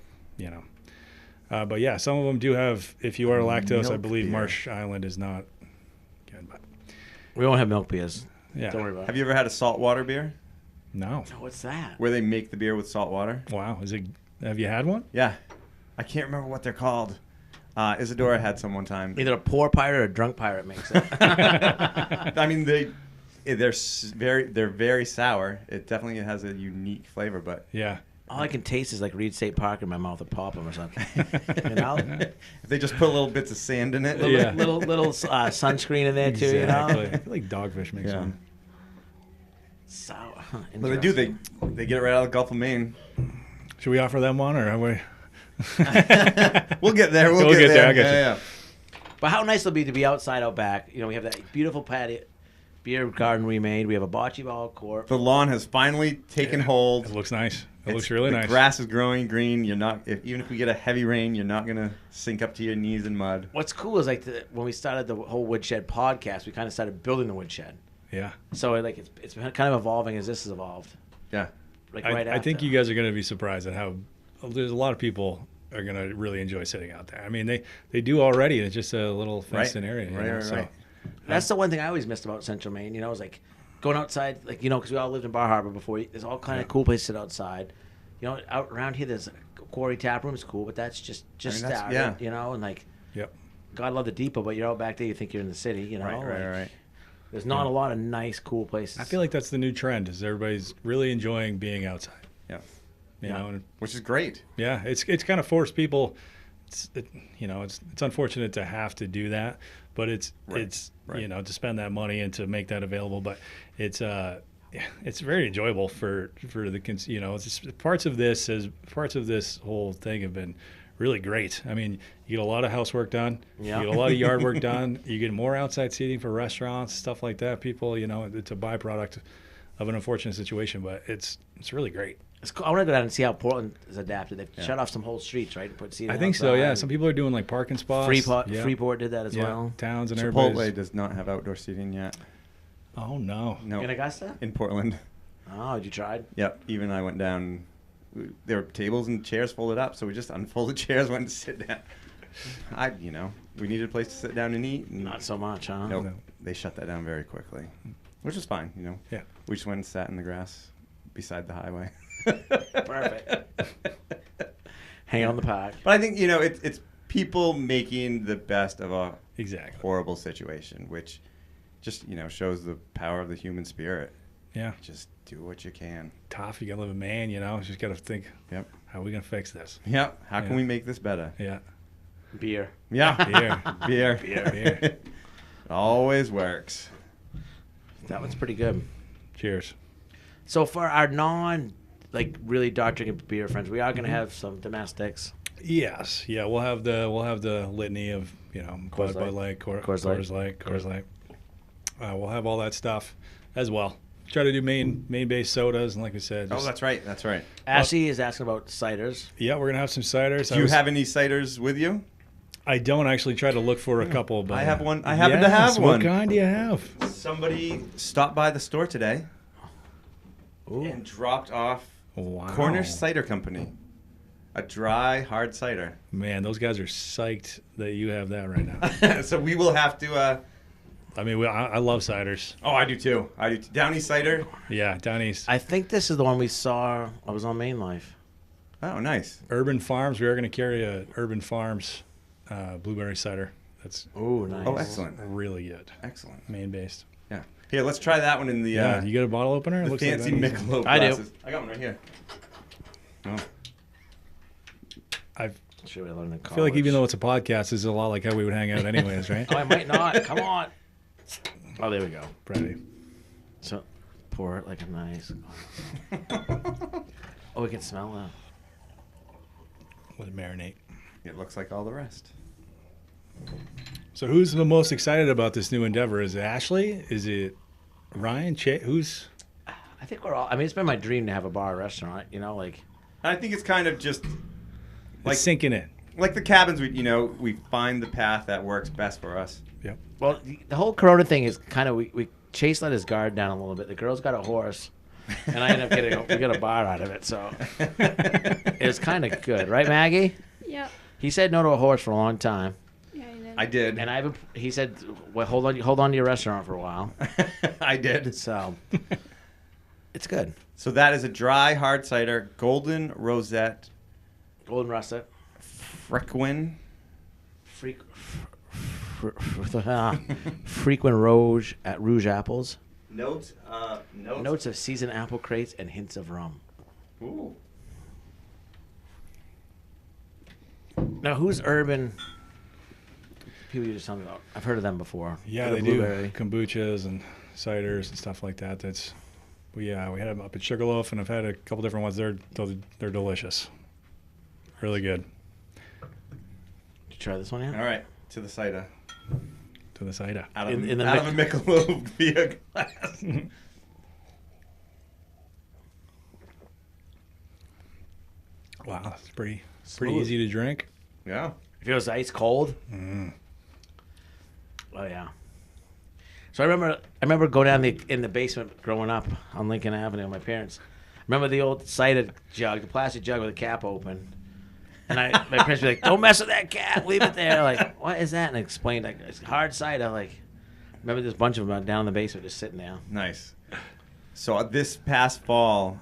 But yeah, some of them do have. If you are lactose, I Milk believe beer. Marsh Island is not good. But We won't have milk beers. yeah, Don't worry about Have it. you ever had a saltwater beer no. What's that? where they make the beer with salt water? Wow, have you had one? Yeah, I can't remember what they're called. Isadora had some one time. Either a poor pirate or a drunk pirate makes it. I mean, they're very sour. It definitely has a unique flavor, but Yeah. All I can taste is like Reed State Park in my mouth or pop 'em or something. You know? if they just put little bits of sand in it, Yeah. little sunscreen in there too, Exactly. you know? I feel like Dogfish makes Yeah. one. Sour. but they do. They get it right out of the Gulf of Maine. Should we offer them one, or have we? We'll get there. We'll We'll get get there, there. I got you. Yeah. But how nice it'll be to be outside out back. You know, we have that beautiful patio, beer garden remade. We have a bocce ball court. The lawn has finally taken hold. It looks nice. It looks really the nice. grass is growing green. You're not even if we get a heavy rain, you're not gonna sink up to your knees in mud. What's cool is like when we started the whole Woodshed podcast, we kind of started building the Woodshed. Yeah. So like it's been kind of evolving as this has evolved. Yeah. Like I right after. think you guys are going to be surprised at how there's a lot of people are going to really enjoy sitting out there. I mean, they do already. It's just a little fenced-in area. you know, Right. That's the one thing I always missed about Central Maine. You know, is like going outside, like because we all lived in Bar Harbor before. There's all kind of cool places to sit outside. You know, out around here, there's a Quarry Tap Room is cool, but that's just that's- started. yeah. You know, and like Yep. God love the depot, but you're out back there, you think you're in the city. You know, Right. There's not a lot of nice, cool places. I feel like that's the new trend. Is everybody's really enjoying being outside. Yeah. You know, and Which is great. yeah, it's kind of forced people. It's unfortunate to have to do that, but it's Right. to spend that money and to make that available. But it's it's very enjoyable for it's just, parts of this whole thing have been really great. I mean, you get a lot of housework done. Yeah. You get a lot of yard work done. You get more outside seating for restaurants, stuff like that. People, it's a byproduct of an unfortunate situation, but it's really great. It's cool. I want to go down and see how Portland is adapted. They've shut off some whole streets, right? To put seating I think so, outside. yeah. Some people are doing like parking spots. Freeport did that as well. Towns and Chipotle everybody. does not have outdoor seating yet. Oh, no. No. In Augusta? In Portland. Oh, you tried? Yep. Even I went down. There were tables and chairs folded up, so we just unfolded chairs, went to sit down. We needed a place to sit down and eat. And Not so much, huh? Nope. They shut that down very quickly, which is fine. Yeah. We just went and sat in the grass beside the highway. Perfect. Hang on the park. But I think it's people making the best of a Exactly. horrible situation, which just shows the power of the human spirit. Yeah. Just do what you can. Tough. You got to live in Maine, Just got to think, Yep. how are we going to fix this? Yep. How can we make this better? Yeah. Beer. Yeah. Beer. Beer. Always works. That one's pretty good. Cheers. So for our really dark drinking beer friends, we are going to have some domestics. Yes. Yeah. We'll have the litany of Coors Bud Light, Coors Light. We'll have all that stuff as well. Try to do Maine-based sodas, and like I said, That's right. That's right. Ashley is asking about ciders. Yeah, we're gonna have some ciders. Do you have any ciders with you? I don't actually try to look for a couple, but I have one. I happen to have one. What kind do you have? Somebody stopped by the store today and dropped off Cornish Cider Company, a dry hard cider. Man, those guys are psyched that you have that right now. So we will have to. I mean, I love ciders. Oh, I do too. Downey cider. Yeah, down east. I think this is the one we saw. I was on Maine Life. Oh, nice. Urban Farms. We are going to carry a Urban Farms blueberry cider. That's nice. Oh, excellent. really good. Excellent. Maine-based. Yeah. Here, let's try that one in the. Yeah, you got a bottle opener? It the looks fancy like that. Michelob I do. glasses. I got one right here. Oh. I Should we learn in feel like college? even though it's a podcast, this is a lot like how we would hang out anyways, right? Oh, I might not. Come on. Oh, there we go. Ready. So pour it like a nice. Oh, we can smell that. Let it marinate. It looks like all the rest. So who's the most excited about this new endeavor? Is it Ashley? Is it Ryan? Who's? I think we're all. I mean, it's been my dream to have a bar or restaurant. I think it's kind of just Like sinking in. like the cabins. We find the path that works best for us. Yep. Well, the whole Corona thing is kind of we Chase let his guard down a little bit. The girls got a horse, and I ended up we got a bar out of it. So it was kind of good, right, Maggie? Yep. He said no to a horse for a long time, Yeah, you did. I did. and he said, "Well, hold on to your restaurant for a while." I did. So it's good. So that is a dry hard cider, golden rosette, Golden russet, frequent. frequent rouge apples, Notes. notes of seasoned apple crates, and hints of rum. Ooh. Now, who's urban? People you just tell me about. I've heard of them before. Yeah, The they blueberry. do kombuchas and ciders and stuff like that. We had them up at Sugarloaf, and I've had a couple different ones. They're delicious, really good. Did you try this one yet? All right. To the cider. To the cider. Out of, In the out of a Michelob beer glass. Wow, it's pretty Smooth. easy to drink. Yeah. If it was ice cold. Oh yeah. So I remember going down in the basement growing up on Lincoln Avenue with my parents. Remember the old cider jug, the plastic jug with the cap open. And my parents were like, "Don't mess with that cap, leave it there." Like, what is that? And I explained, like, it's hard cider. Like, remember there's a bunch of them down in the basement just sitting there. Nice. So this past fall,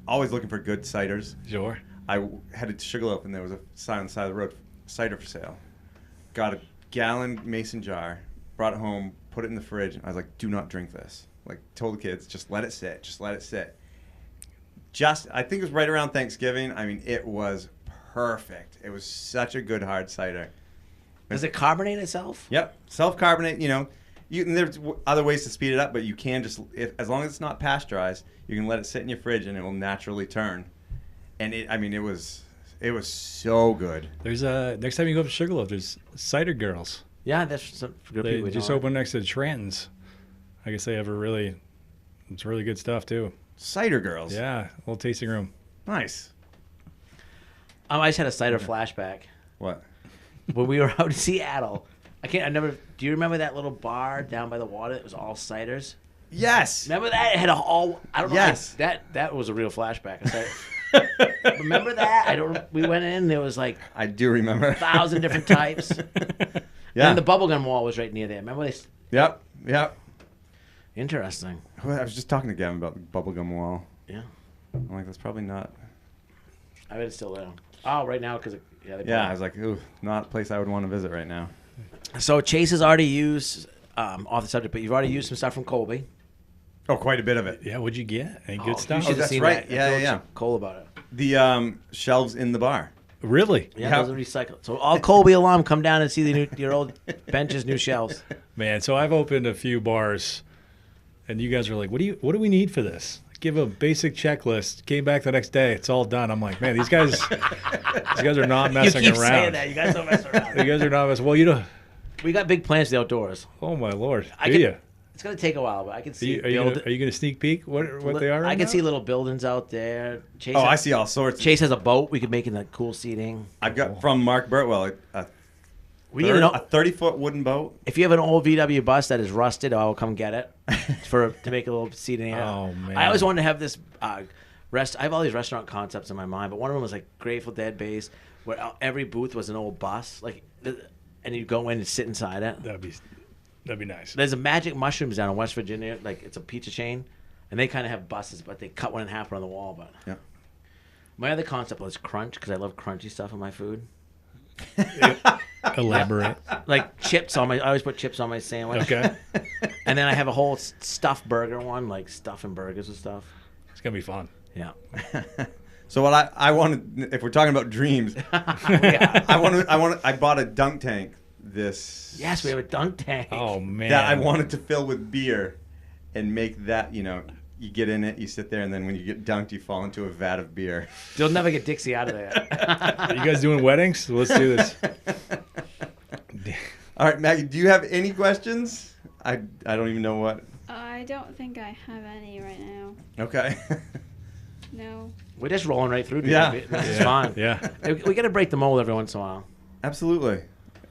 always looking for good ciders. Sure. I headed to Sugarloaf, and there was a sign on the side of the road, cider for sale. Got a gallon mason jar, brought it home, put it in the fridge. And I was like, do not drink this. Like, told the kids, just let it sit. Just let it sit. I think it was right around Thanksgiving. I mean, it was perfect. It was such a good hard cider. Does it carbonate itself? Yep. Self-carbonate, And there's other ways to speed it up, but you can just, as long as it's not pasteurized, you can let it sit in your fridge and it will naturally turn. And it was so good. There's next time you go up to Sugarloaf, there's Cider Girls. Yeah, that's some good They people. just opened next to Trentons. I guess they have it's really good stuff too. Cider Girls. Yeah, little tasting room. Nice. I just had a cider flashback. What? When we were out in Seattle. Do you remember that little bar down by the water? It was all ciders. Yes. Remember that? It had I don't know. Yes. That was a real flashback. Remember that? We went in, there was like I do remember. 1,000 different types. Yeah. And the bubblegum wall was right near there. Remember they? Yep. Interesting. I was just talking to Gavin about the bubblegum wall. Yeah. I'm like, that's probably not. I bet it's still there. Oh, right now, because I was like, ooh, not a place I would want to visit right now. So Chase has already used, off the subject, but you've already used some stuff from Colby. Oh, quite a bit of it. Yeah, what'd you get? Any good You stuff? should have that's seen right. that. Yeah. Cole about it. The shelves in the bar. Really? Yeah, those are recycled. So all Colby alum, come down and see your old benches, new shelves. Man, so I've opened a few bars, and you guys are like, "What do we need for this?" Give a basic checklist. Came back the next day, it's all done. I'm like, man, these guys are not messing you keep around. saying that. You guys don't mess around. You guys are not messing. Well, you know. We got big plans for the outdoors. Oh my lord! Do you? It's gonna take a while, but I can see. Are you gonna sneak peek what they are? Right I can now? see little buildings out there. Chase I see all sorts. Chase has a boat. We could make in the cool seating. I've got from Mark Burtwell We need to know a 30-foot wooden boat. if you have an old VW bus that is rusted. I will come get it to make a little seating. Oh man! I always wanted to have this I have all these restaurant concepts in my mind, but one of them was like Grateful Dead base, where every booth was an old bus, and you go in and sit inside it. That'd be nice. There's a Magic Mushrooms down in West Virginia, like it's a pizza chain, and they kind of have buses, but they cut one in half on the wall. But Yeah. my other concept was crunch, because I love crunchy stuff in my food. Elaborate. Like chips on I always put chips on my sandwich. Okay. And then I have a whole stuffed burger one, like stuff and burgers and stuff. It's gonna be fun. Yeah. So what I wanted, if we're talking about dreams, Yeah. I bought a dunk tank Yes, we have a dunk tank. Oh man. that I wanted to fill with beer and make that, you get in it, you sit there, and then when you get dunked, you fall into a vat of beer. You'll never get Dixie out of there. Are you guys doing weddings? Let's do this. All right, Maggie, do you have any questions? I don't even know what. I don't think I have any right now. Okay. No. We're just rolling right through. Dude. Yeah. This is fine. Yeah. We got to break the mold every once in a while. Absolutely.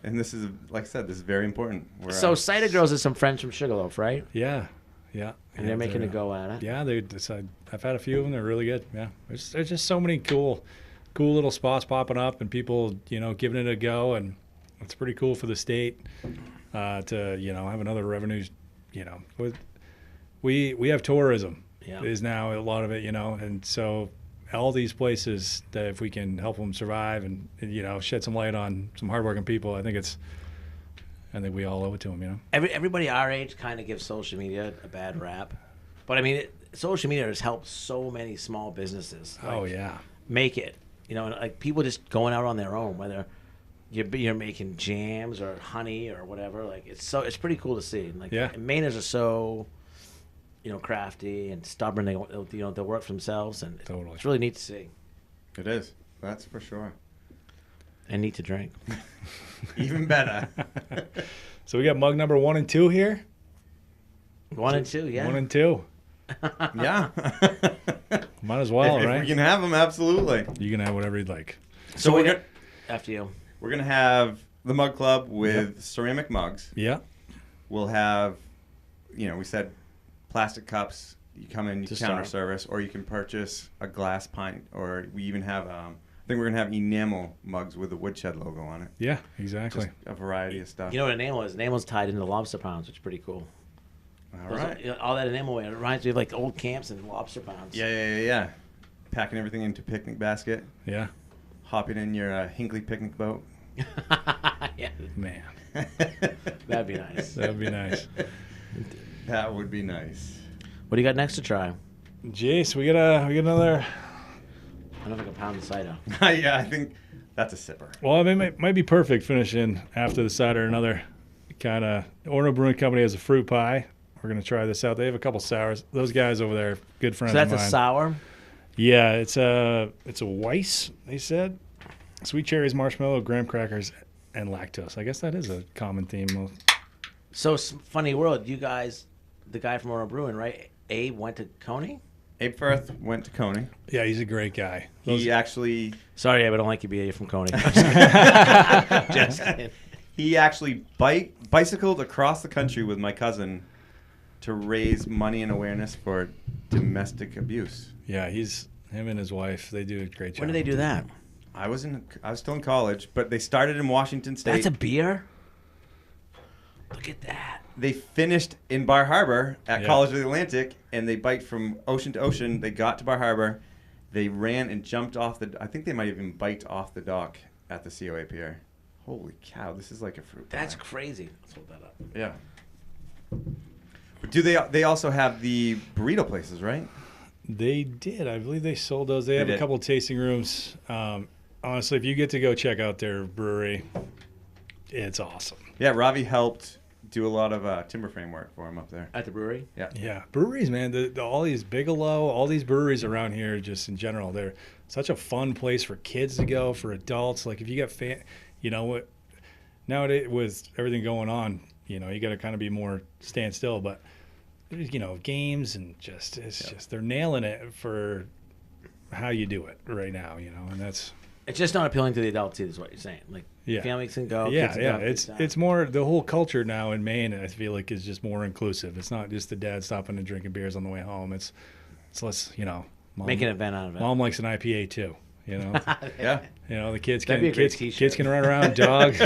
And this is, like I said, this is very important. So Cider Girls is some friends from Sugarloaf, right? Yeah. Yeah. And they're making a go at it. Yeah, I've had a few of them. They're really good. Yeah, there's just so many cool little spots popping up, and people giving it a go, and it's pretty cool for the state to have another revenue. We have tourism. Yeah. Is now a lot of it, and so all these places that if we can help them survive and shed some light on some hardworking people, I think we all owe it to them. Everybody our age kind of gives social media a bad rap, but I mean, social media has helped so many small businesses. Oh yeah. Make it, like people just going out on their own, whether you're making jams or honey or whatever. Like it's pretty cool to see. Like Yeah. and Mainers are so, crafty and stubborn. They work for themselves, and Totally. it's really neat to see It is. That's for sure. and neat to drink. Even better. So we got mug number 1 and 2 here. 1 and 2, yeah. 1 and 2. Yeah. Might as well, if right? we can have them, absolutely. You can have whatever you'd like. So we're After you. gonna have the mug club with ceramic mugs. Yeah. We'll have, we said plastic cups. You come in, you To counter start. service, or you can purchase a glass pint, or we even have, I think we're gonna have enamel mugs with the Woodshed logo on it. Yeah, exactly. Just a variety of stuff. You know what enamel is? Enamel's tied into lobster pounds, which is pretty cool. All right. All that enamel, it reminds me of like old camps and lobster pounds. Yeah. Packing everything into a picnic basket, Yeah. hopping in your Hinkley picnic boat. Yeah, Man, that'd be nice. that'd be nice. That would be nice. What do you got next to try? Jace, we got another. I don't know if I can pound the cider. Yeah, I think that's a sipper. Well, it might be perfect finishing after the cider. Another kind of Orono Brewing Company has a fruit pie. We're gonna try this out. They have a couple sours. Those guys over there, good friends So that's of a mine. sour. Yeah, it's a Weiss. They said sweet cherries, marshmallow, graham crackers, and lactose. I guess that is a common theme. So funny world. You guys, the guy from Morrill Brewing, right? Abe went to Coney. Abe Firth went to Coney. Yeah, he's a great guy. He actually Sorry, Abe, I don't like you being from Coney. Just kidding. he actually bicycled across the country with my cousin to raise money and awareness for domestic abuse. Yeah, him and his wife. They do a great job. When did they do that? I was still in college, but they started in Washington State. That's a beer? Look at that. They finished in Bar Harbor at Yeah. College of the Atlantic, and they biked from ocean to ocean. They got to Bar Harbor. They ran and jumped off I think they might even biked off the dock at the COA Pier. Holy cow, this is like a fruit pie. That's crazy. Let's hold that up. Yeah. But they also have the burrito places, right? They did. I believe they sold those. They have a did. couple tasting rooms. Honestly, if you get to go check out their brewery, it's awesome. Yeah, Ravi helped do a lot of timber frame work for him up there. At the brewery? Yeah. Yeah, breweries, man. All these Bigelow, all these breweries around here, just in general, they're such a fun place for kids to go, for adults. Like if you got you know what? Nowadays with everything going on, you know, you got to kind of be more stand still. But there's, you know, games and just just they're nailing it for how you do it right now. You know, and that's. It's just not appealing to the adults either, is what you're saying. Like, Yeah. families can go. Yeah, kids can yeah. go, It's more the whole culture now in Maine. I feel like is just more inclusive. It's not just the dad stopping and drinking beers on the way home. It's less, you know. Mom, Make an event out of it. Mom likes an IPA too. You know. Yeah. You know the kids That'd can be a great kids t-shirt. can run around dogs.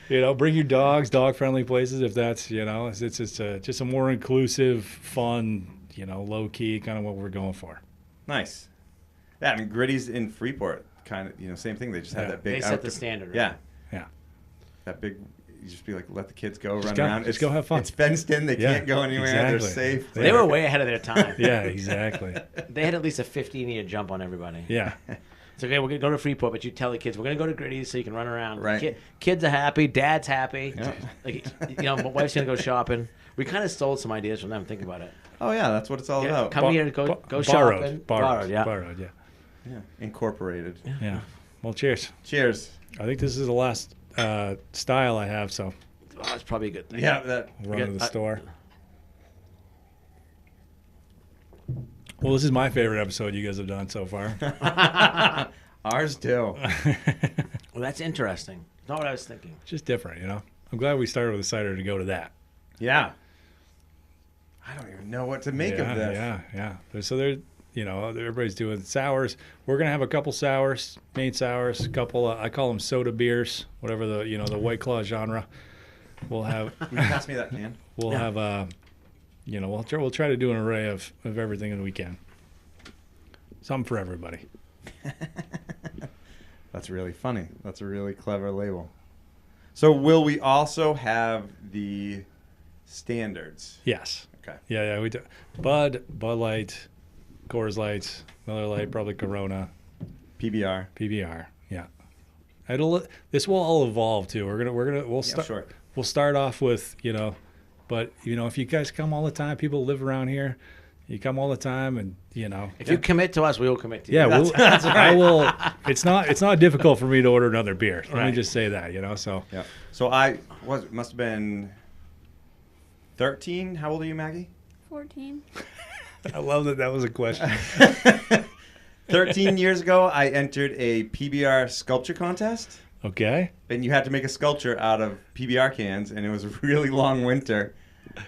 You know, bring your dogs, dog friendly places if that's it's just a more inclusive, fun, you know, low key kind of what we're going for. Nice. Yeah, I mean, Gritty's in Freeport, kind of, same thing. They just have Yeah. that big. They set the standard, right? Yeah, Yeah. that big. You just be like, let the kids go run go. around. Just go have fun. It's fenced in. They Yeah, can't go anywhere. They're exactly. safe. They were way ahead of their time. Yeah, exactly. They had at least a 15-year jump on everybody. Yeah. It's okay, we're going to go to Freeport, but you tell the kids, we're going to go to Gritty's so you can run around. Right. Kids are happy. Dad's happy. Yeah. Like, my wife's going to go shopping. We kind of stole some ideas from them. Think about it. Oh yeah, that's what it's all about. Come here to go Borrowed. shopping. Borrowed, yeah. Borrowed, yeah. Yeah, incorporated. Yeah. Well, cheers. Cheers. I think this is the last style I have, so Oh, that's probably a good thing. Yeah, that. I'll run to the store. Well, this is my favorite episode you guys have done so far. Ours too. Well, that's interesting. Not what I was thinking. Just different, you know? I'm glad we started with a cider to go to that. Yeah. I don't even know what to make of this. Yeah. So they're, everybody's doing sours. We're going to have a couple sours, Maine sours, a couple, I call them soda beers, whatever the White Claw genre. We'll have, Will you pass me that can? we'll have, we'll try to do an array of everything that we can. Something for everybody. That's really funny. That's a really clever label. So will we also have the standards? Yes. Okay. Yeah, we do. Bud Light, Coors Light, Miller Lite, probably Corona, PBR. PBR. Yeah. This will all evolve too. We'll start off with, but if you guys come all the time, people live around here, you come all the time and, If you commit to us, we will commit to you. yeah, That's right. I will. It's not difficult for me to order another beer. Let me Right. just say that, so. Yeah. So must have been 13. How old are you, Maggie? 14. I love that was a question. 13 years ago, I entered a PBR sculpture contest. Okay. And you had to make a sculpture out of PBR cans, and it was a really long winter.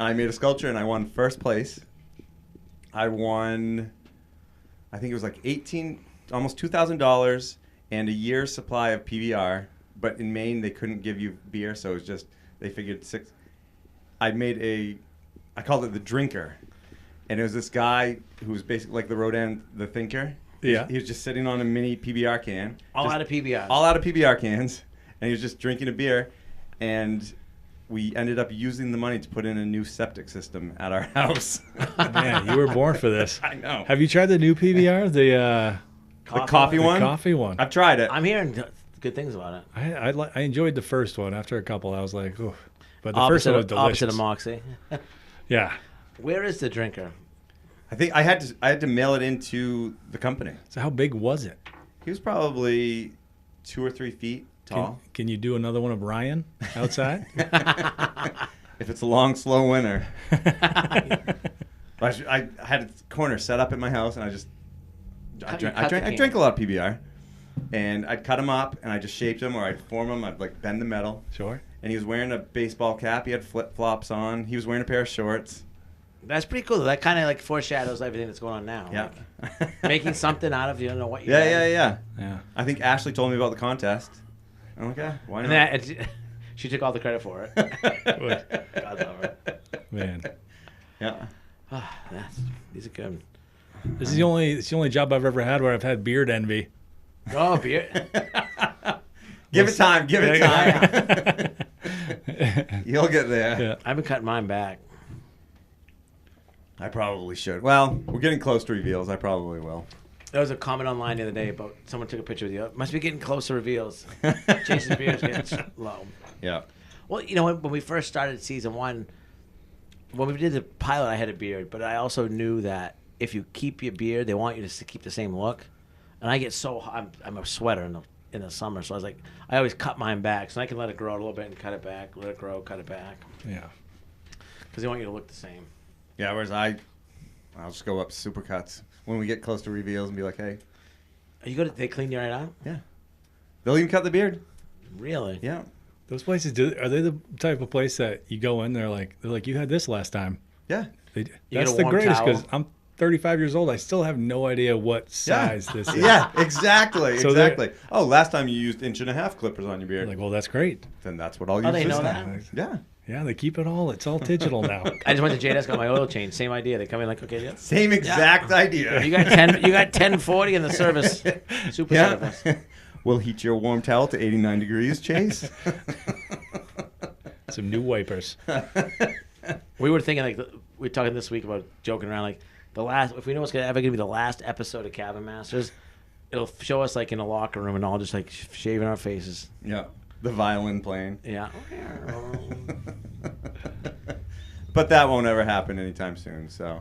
I made a sculpture, and I won first place. I won, I think it was like almost $2,000 and a year's supply of PBR. But in Maine, they couldn't give you beer, so it was just, they figured I called it the drinker. And it was this guy who was basically like the Rodin, the thinker. Yeah. He was just sitting on a mini PBR can. All out of PBR. All out of PBR cans. And he was just drinking a beer. And we ended up using the money to put in a new septic system at our house. Man, you were born for this. I know. Have you tried the new PBR? The coffee one? The coffee one. I've tried it. I'm hearing good things about it. I enjoyed the first one. After a couple, I was like, ooh. But the first one was delicious. Opposite of Moxie. Yeah. Where is the drinker? I think I had to mail it into the company. So how big was it? He was probably 2 or 3 feet tall. Can you do another one of Ryan outside? If it's a long, slow winter. I had a corner set up at my house, and I drank a lot of PBR, and I'd cut them up, and I just shaped them, or I'd form them. I'd like bend the metal. Sure. And he was wearing a baseball cap. He had flip flops on. He was wearing a pair of shorts. That's pretty cool. That kind of like foreshadows everything that's going on now. Yeah. Like making something out of you don't know what you Yeah. Yeah. I think Ashley told me about the contest. I'm like, yeah, why not? And she took all the credit for it. God love her. Man. Yeah. These are good. This is the only job I've ever had where I've had beard envy. Oh, beer. Give it time. Give it time. Yeah. You'll get there. Yeah. I've been cutting mine back. I probably should. Well, we're getting close to reveals. I probably will. There was a comment online the other day about someone took a picture with you. Must be getting close to reveals. Jason's beard's getting low. Yeah. Well, you know, when we first started season 1, when we did the pilot, I had a beard, but I also knew that if you keep your beard, they want you to keep the same look. And I get so hot. I'm a sweater in the summer, so I was like, I always cut mine back, so I can let it grow a little bit and cut it back, let it grow, cut it back. Yeah. Because they want you to look the same. Yeah, whereas I'll just go up supercuts when we get close to reveals and be like, hey. Are you good? They clean you right out? Yeah. They'll even cut the beard. Really? Yeah. Those places, are they the type of place that you go in, they're like, you had this last time? Yeah. get That's a the warm greatest towel. because I'm 35 years old. I still have no idea what size this is. Yeah, exactly. So exactly. Oh, last time you used 1.5-inch clippers on your beard. Like, well, that's great. Then that's what I'll use Oh, they this know time. that? Yeah. Yeah, they keep it all. It's all digital now. I just went to J-Desk, got my oil change. Same idea. They come in like, okay, yeah. Same exact idea. You got 1040 in the service. Super service. We'll heat your warm towel to 89 degrees, Chase. Some new wipers. We were thinking like we were talking this week about joking around like if we know what's ever gonna be the last episode of Cabin Masters, it'll show us like in a locker room and all just like shaving our faces. Yeah. The violin playing. Yeah. But that won't ever happen anytime soon, so.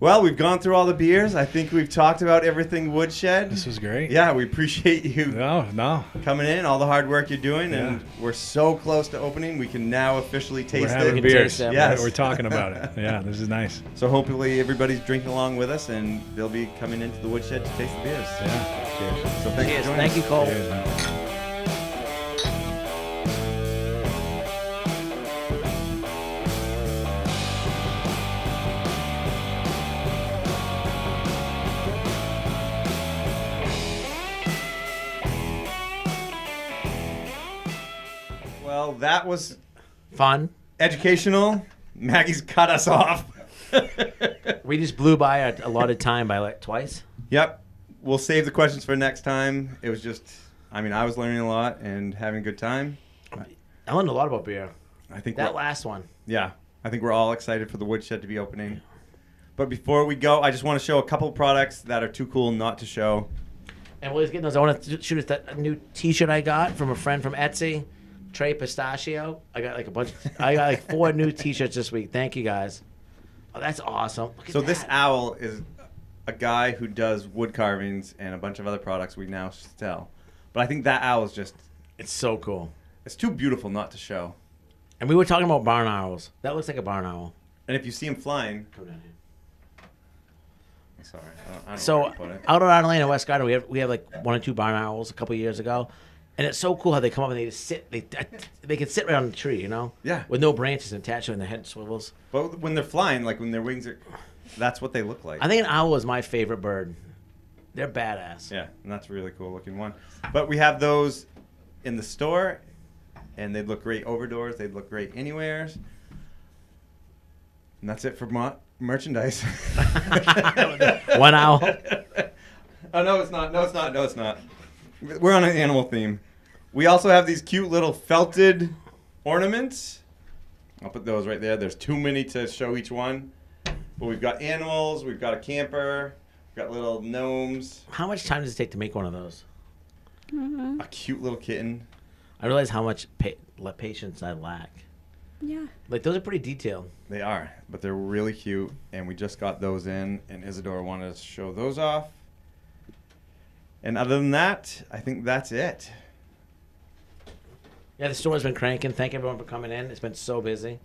Well, we've gone through all the beers. I think we've talked about everything Woodshed. This was great. Yeah, we appreciate you No. coming in, all the hard work you're doing, Yeah. and we're so close to opening. We can now officially taste We're having it. beers. them. Yes. We're talking about it. Yeah, this is nice. So hopefully everybody's drinking along with us, and they'll be coming into the Woodshed to taste the beers. Yeah. Cheers. So thanks Cheers. for joining Thank us. you, Cole. Cheers, man. Well, that was Fun. educational. Maggie's cut us off. We just blew by our allotted time by like twice. Yep. We'll save the questions for next time. It was just, I was learning a lot and having a good time. I learned a lot about beer. I think That last one. Yeah. I think we're all excited for the Woodshed to be opening. But before we go, I just want to show a couple of products that are too cool not to show. And while he's getting those, I want to shoot us that new T-shirt I got from a friend from Etsy, Trey Pistachio. I got like a bunch. I got like 4 new T-shirts this week. Thank you guys. Oh, that's awesome. Look at So that. this owl is a guy who does wood carvings and a bunch of other products we now sell. But I think that owl is just, It's so cool. it's too beautiful not to show. And we were talking about barn owls. That looks like a barn owl. And if you see him flying, Come down here. sorry, I don't know So where to put it. out around Lane in West Garden, we have like 1 or 2 barn owls a couple of years ago, and it's so cool how they come up and they just sit. They can sit right on the tree, you know. Yeah. With no branches attached to it, and their head swivels. But when they're flying, like when their wings are, that's what they look like. I think an owl is my favorite bird. They're badass. Yeah, and that's a really cool looking one. But we have those in the store, and they'd look great overdoors. They'd look great anywheres. And that's it for merchandise. One owl. Oh, no, it's not. No, it's not. No, it's not. We're on an animal theme. We also have these cute little felted ornaments. I'll put those right there. There's too many to show each one. But we've got animals. We've got a camper. We've got little gnomes. How much time does it take to make one of those? A cute little kitten. I realize how much patience I lack. Yeah. Like, those are pretty detailed. They are, but they're really cute, and we just got those in, and Isadora wanted us to show those off. And other than that, I think that's it. Yeah, the store's been cranking. Thank everyone for coming in. It's been so busy.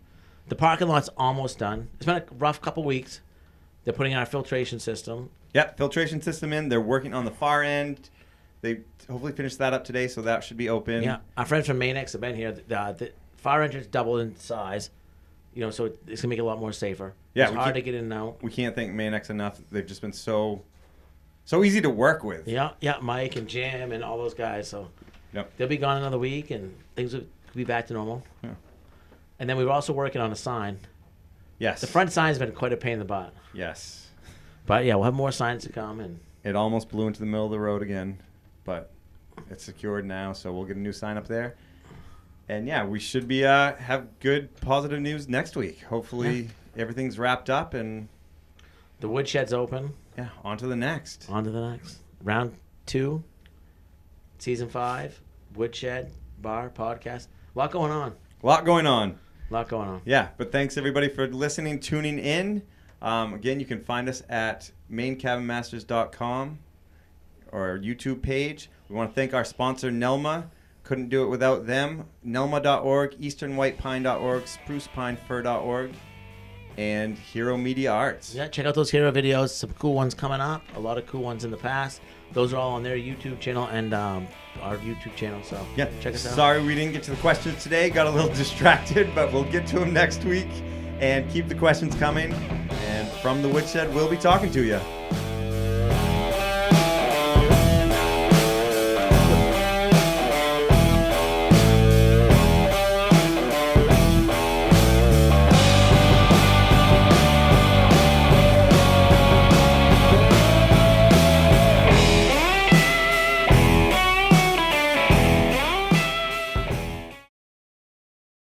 The parking lot's almost done. It's been a rough couple weeks. They're putting in our filtration system. Yep, filtration system in. They're working on the far end. They hopefully finished that up today, so that should be open. Yeah, our friends from Maine have been here. The fire entrance doubled in size, so it's going to make it a lot more safer. Yeah, It's hard to get in and out. We can't thank Maine-X enough. They've just been so easy to work with. Yeah, Mike and Jim and all those guys. So Yep. they'll be gone another week, and things will be back to normal. Yeah. And then we were also working on a sign. Yes. The front sign's been quite a pain in the butt. Yes. But, yeah, we'll have more signs to come. And It almost blew into the middle of the road again, but it's secured now, so we'll get a new sign up there. And, yeah, we should be have good, positive news next week. Hopefully everything's wrapped up, and the woodshed's open. yeah, on to the next. On to the next. Round 2, Season 5, Woodshed, Bar, Podcast. A lot going on. A lot going on. Yeah, but thanks, everybody, for listening, tuning in. Again, you can find us at mainecabinmasters.com or our YouTube page. We want to thank our sponsor, Nelma. Couldn't do it without them. Nelma.org, easternwhitepine.org, sprucepinefir.org, and Hero Media Arts. Yeah, check out those hero videos. Some cool ones coming up. A lot of cool ones in the past. Those are all on their YouTube channel and our YouTube channel. So Yeah, check us out. Sorry we didn't get to the questions today. Got a little distracted, but we'll get to them next week. And keep the questions coming. And from the Woodshed, we'll be talking to you.